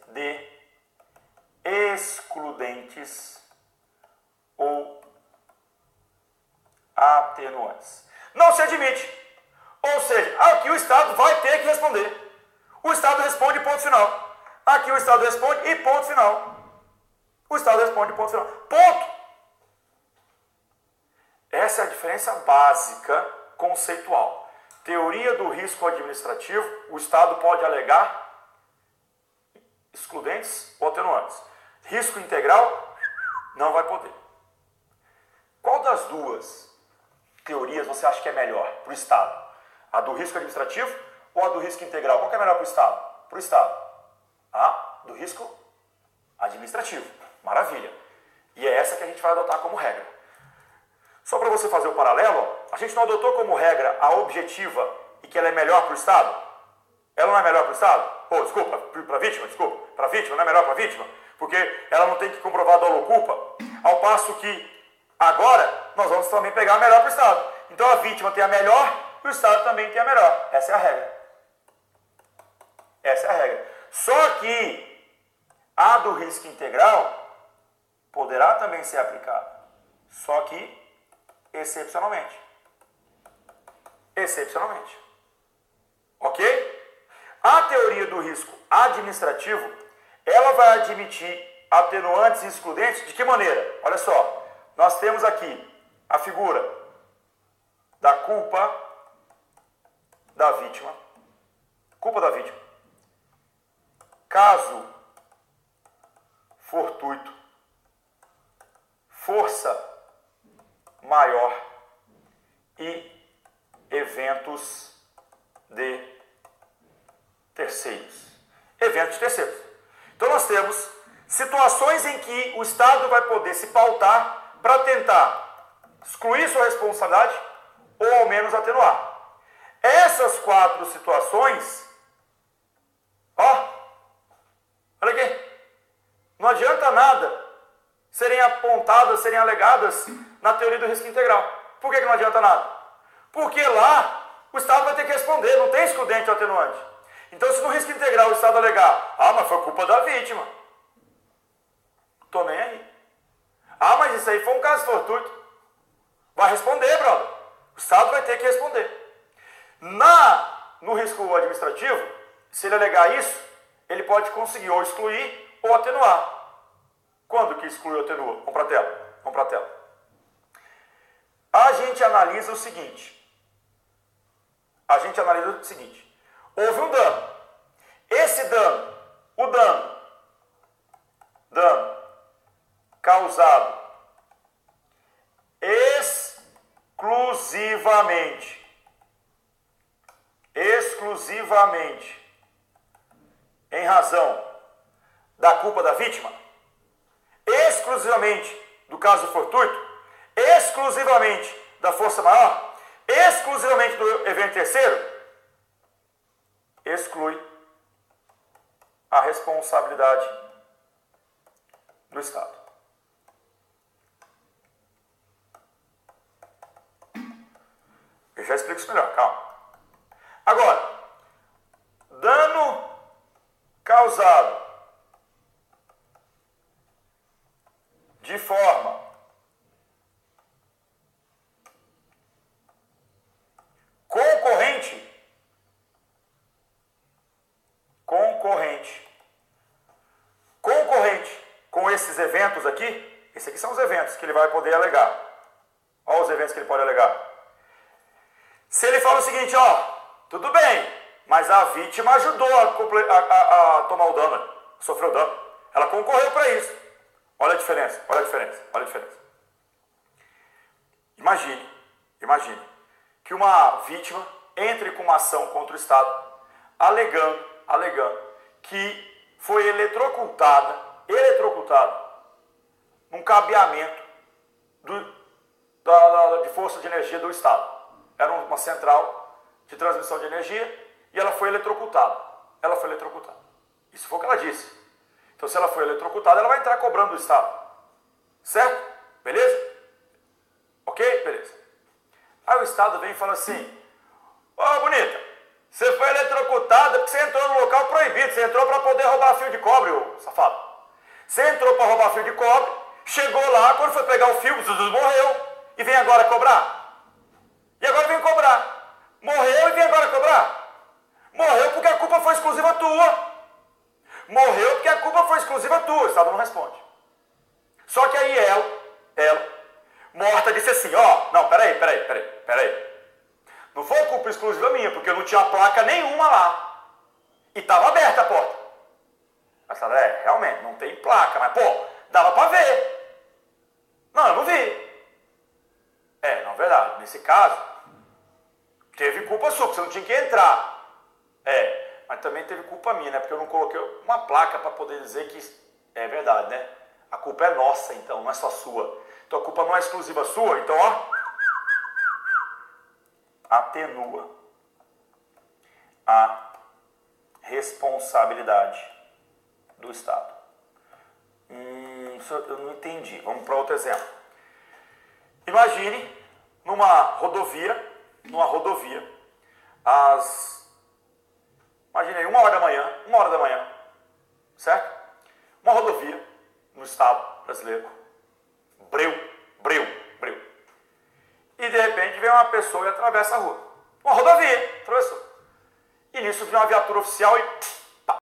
de excludentes ou atenuantes. Não se admite. Ou seja, aqui o Estado vai ter que responder. O Estado responde, ponto final. Aqui o Estado responde e ponto final. O Estado responde, ponto final. Ponto! Essa é a diferença básica conceitual. Teoria do risco administrativo, o Estado pode alegar excludentes ou atenuantes. Risco integral, não vai poder. Qual das duas teorias você acha que é melhor para o Estado? A do risco administrativo ou a do risco integral? Qual que é melhor para o Estado? Para o Estado. A do risco administrativo. Maravilha. E é essa que a gente vai adotar como regra. Só para você fazer o paralelo, a gente não adotou como regra a objetiva e que ela é melhor para o Estado? Ela não é melhor para o Estado? Desculpa, para a vítima, Para a vítima, não é melhor para a vítima? Porque ela não tem que comprovar dolo ou culpa. Ao passo que agora nós vamos também pegar a melhor para o Estado. Então a vítima tem a melhor e o Estado também tem a melhor. Essa é a regra. Só que a do risco integral poderá também ser aplicada. Só que excepcionalmente. Ok? A teoria do risco administrativo, ela vai admitir atenuantes e excludentes de que maneira? Olha só, nós temos aqui a figura da culpa da vítima. Caso fortuito, força maior e eventos de terceiros. Então nós temos situações em que o Estado vai poder se pautar para tentar excluir sua responsabilidade ou ao menos atenuar. Essas 4 situações, olha aqui, não adianta nada serem apontadas, serem alegadas na teoria do risco integral. Por que não adianta nada? Porque lá o Estado vai ter que responder, não tem excludente ou atenuante. Então se no risco integral o Estado alegar, mas foi culpa da vítima, tô nem aí. Mas isso aí foi um caso fortuito. Vai responder, brother. O Estado vai ter que responder. No risco administrativo, se ele alegar isso, ele pode conseguir ou excluir ou atenuar. Quando que exclui ou atenua? Vamos para a tela. A gente analisa o seguinte. Houve um dano. Esse dano, o dano causado exclusivamente em razão da culpa da vítima, exclusivamente do caso fortuito, exclusivamente da força maior, exclusivamente do evento terceiro, exclui a responsabilidade do Estado. Eu já explico isso melhor, calma. Agora, dano causado de forma concorrente com esses eventos aqui, esses aqui são os eventos que ele vai poder alegar. Olha os eventos que ele pode alegar. Se ele fala o seguinte, ó, tudo bem, mas a vítima ajudou a tomar o dano, sofreu dano. Ela concorreu para isso. Olha a diferença, olha a diferença, olha a diferença. Imagine que uma vítima entre com uma ação contra o Estado, alegando que foi eletrocutada num cabeamento de força de energia do Estado. Era uma central de transmissão de energia e ela foi eletrocutada. Isso foi o que ela disse. Então, se ela foi eletrocutada, ela vai entrar cobrando do Estado. Certo? Beleza? Ok? Beleza. Aí o Estado vem e fala assim, ô bonita, você foi eletrocutada porque você entrou no local proibido, você entrou para poder roubar fio de cobre, ô safado. Você entrou para roubar fio de cobre, chegou lá, quando foi pegar o fio, morreu, e vem agora cobrar. E agora vem cobrar. Morreu e vem agora cobrar. Morreu porque a culpa foi exclusiva tua. O Estado não responde. Só que aí ela, morta, disse assim, ó, não, peraí. Não foi culpa exclusiva minha, porque eu não tinha placa nenhuma lá. E estava aberta a porta. Mas realmente, não tem placa, mas pô, dava pra ver. Não, eu não vi. Não, verdade, nesse caso, teve culpa sua, porque você não tinha que entrar. Mas também teve culpa minha, né? Porque eu não coloquei uma placa para poder dizer que é verdade, né? A culpa é nossa, então, não é só sua. Então a culpa não é exclusiva sua, então, ó, atenua a responsabilidade do Estado. Eu não entendi. Vamos para outro exemplo. Imagine numa rodovia, imagine aí, 1h da manhã, certo? Uma rodovia no Estado brasileiro, breu. E de repente vem uma pessoa e atravessa a rua. Uma rodovia, atravessou. E nisso vem uma viatura oficial e